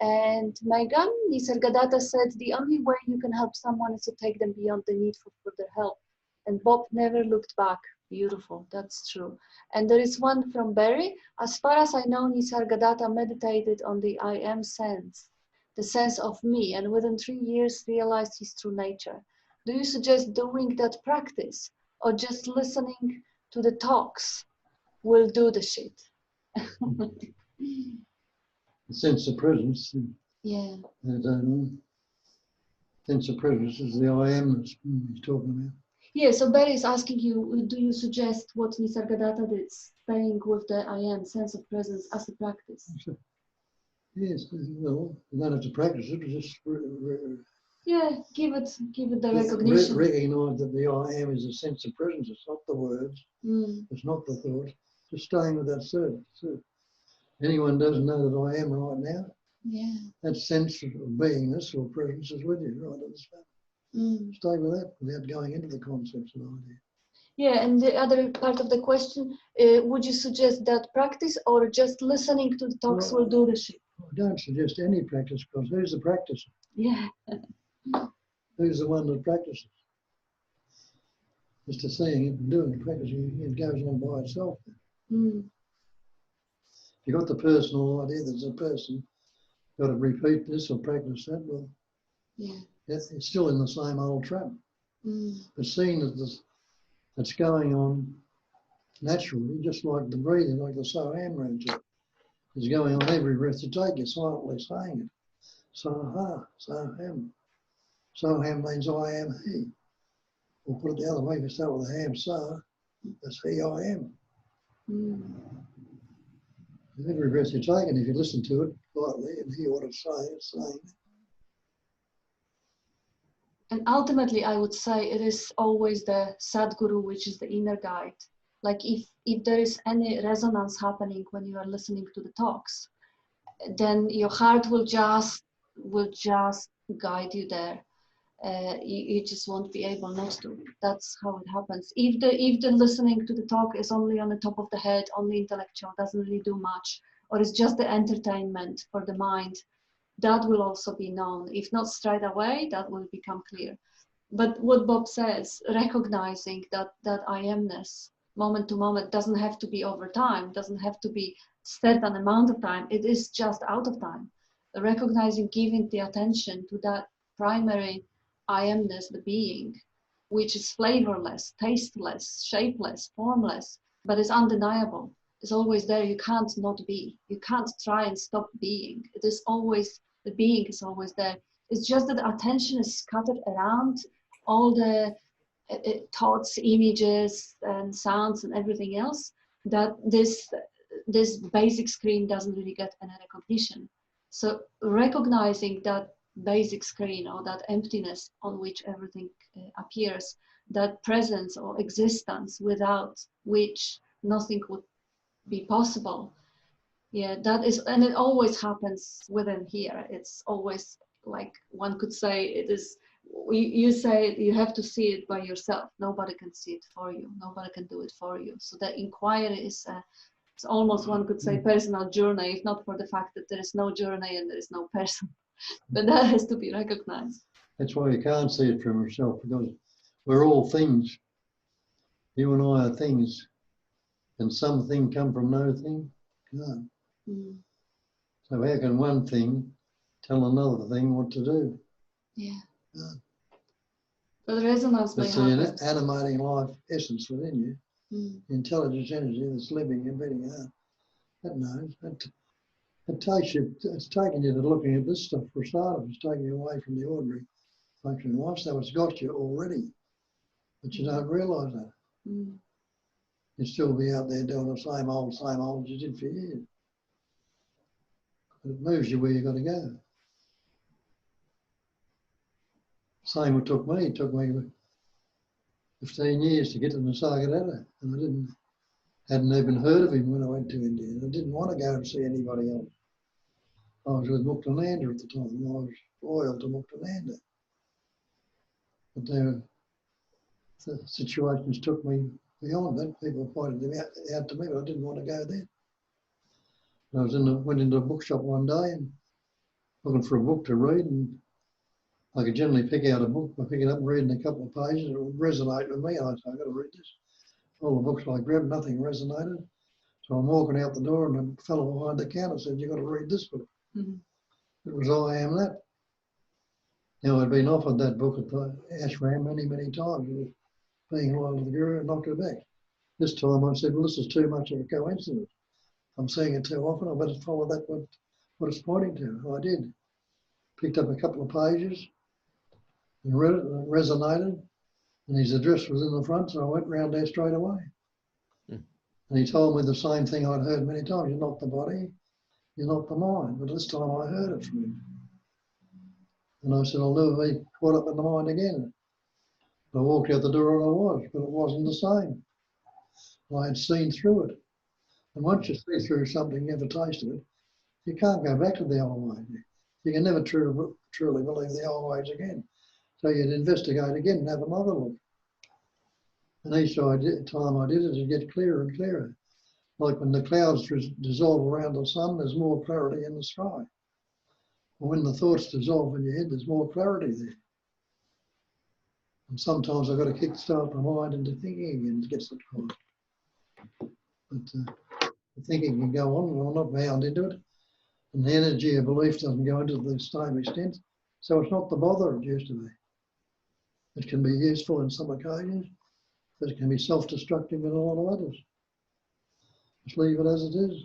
And Megan, Nisargadatta said, the only way you can help someone is to take them beyond the need for further help. And Bob never looked back. Beautiful, that's true. And there is one from Barry. As far as I know, Nisargadatta meditated on the I am sense, the sense of me, and within 3 years realized his true nature. Do you suggest doing that practice or just listening to the talks will do the shit? The sense of presence. Yeah. I don't know. Sense of presence is the I am he's talking about. Yeah, so Barry is asking you, do you suggest what Nisargadatta did, staying with the I am, sense of presence as a practice? Yes, well, you don't have to practice it, just Yeah, give it the recognition. Recognize that the I am is a sense of presence. It's not the words. It's not the thought. Just staying with that service. So anyone doesn't know that I am right now. Yeah. That sense of beingness or presence is with you right at the start. Stay with that without going into the concepts and ideas. Yeah, and the other part of the question, would you suggest that practice or just listening to the talks will do the shit? I don't suggest any practice because who's the practicer? Yeah. Who's the one that practices? Just to seeing it and doing it, practicing it goes on by itself. If you've got the personal idea there's a person, got to repeat this or practice that, well, yeah, it's still in the same old trap. But seeing that that's going on naturally, just like the breathing, like the so-am routine, is going on every breath you take, you're silently saying it. So-ha, so-ham. So-ham means I am he. Or put it the other way, if you start with a ham, so, that's he I am. Every breath you're taking, if you listen to it quietly and hear what it's saying. And ultimately, I would say it is always the Sadguru, which is the inner guide. Like if there is any resonance happening when you are listening to the talks, then your heart will just guide you there. You just won't be able not to. That's how it happens. If the listening to the talk is only on the top of the head, only intellectual, doesn't really do much, or it's just the entertainment for the mind, that will also be known. If not straight away, that will become clear. But what Bob says, recognizing that I amness, moment to moment, doesn't have to be over time, doesn't have to be certain amount of time. It is just out of time. Recognizing, giving the attention to that primary I amness, the being, which is flavorless, tasteless, shapeless, formless, but is undeniable. It's always there. You can't not be. You can't try and stop being. It is always, the being is always there. It's just that the attention is scattered around all the thoughts, images, and sounds, and everything else, that this basic screen doesn't really get any recognition. So recognizing that basic screen, or that emptiness on which everything appears, that presence or existence without which nothing would be possible. Yeah, that is, and it always happens within here. It's always, like one could say, it is, you say you have to see it by yourself. Nobody can see it for you. Nobody can do it for you. So the inquiry is it's almost, one could say, personal journey, if not for the fact that there is no journey and there is no person. But that has to be recognized. That's why you can't see it from yourself, because we're all things. You and I are things. Can something come from no thing? No. So how can one thing tell another thing what to do? Yeah. No. But resonance may happen. It's the animating life essence within you, the intelligence energy that's living and beating out. That knows. It takes you, it's taking you to looking at this stuff for starters. It's taking you away from the ordinary functioning life, so it's got you already, but you don't realise that. You'll still be out there doing the same old as you did for years. But it moves you where you've got to go. Same what took me. It took me 15 years to get to Nisargadatta, and I hadn't even heard of him when I went to India. And I didn't want to go and see anybody else. I was with Muktananda at the time. I was loyal to Muktananda. But the situations took me beyond that. People pointed them out to me, but I didn't want to go there. And I went into a bookshop one day and looking for a book to read, and I could generally pick out a book. I pick it up and read in a couple of pages, and it would resonate with me. I said, I've got to read this. All the books I grabbed, nothing resonated. So I'm walking out the door, and a fellow behind the counter said, you've got to read this book. It was I Am That. Now, I'd been offered that book at the ashram many, many times. It was being loyal to the Guru and knocked it back. This time I said, well, this is too much of a coincidence. I'm seeing it too often. I better follow that what it's pointing to. I did. Picked up a couple of pages and read it, and it resonated. And his address was in the front, so I went round there straight away. And he told me the same thing I'd heard many times. You're not the body, you're not the mind. But this time I heard it from him. And I said, I'll never be caught up in the mind again. I walked out the door and I was, but it wasn't the same. I had seen through it. And once you see through something, you never tasted it, you can't go back to the old way. You can never truly believe the old ways again. So you'd investigate again and have another look. And each time I did it, it'd get clearer and clearer. Like when the clouds dissolve around the sun, there's more clarity in the sky. Or when the thoughts dissolve in your head, there's more clarity there. And sometimes I've got to kickstart the mind into thinking again to get it quiet. But the thinking can go on, and I'm not bound into it. And the energy of belief doesn't go into the same extent. So it's not the bother it used to be. It can be useful in some occasions, but it can be self-destructive in a lot of others. Just leave it as it is.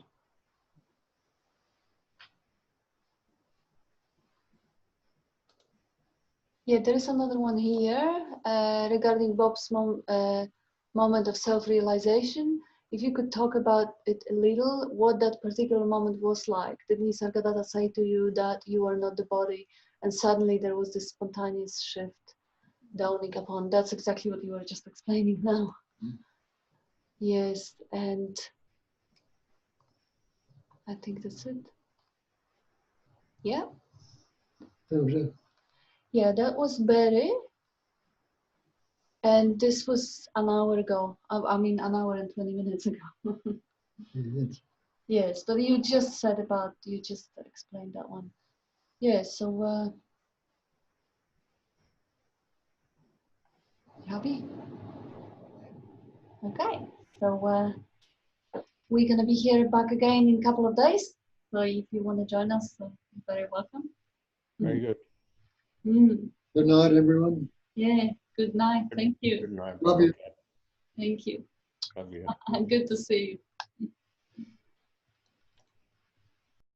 Yeah, there is another one here regarding Bob's moment of self-realization. if you could talk about it a little, what that particular moment was like. Did Nisargadatta say to you that you are not the body, and suddenly there was this spontaneous shift dawning upon? That's exactly what you were just explaining now. Yes, and I think that's it. Yeah. That was it. Yeah, that was Barry. And this was an hour ago. I mean, an hour and 20 minutes ago. Yes. Yes, but you just said about, you just explained that one. Yeah, so, happy? Okay, so we're gonna be here back again in a couple of days. So if you want to join us, you're very welcome. Very good. Good night, everyone. Yeah, good night. Thank you. Good night. Love you. Thank you. Love you. Good to see you.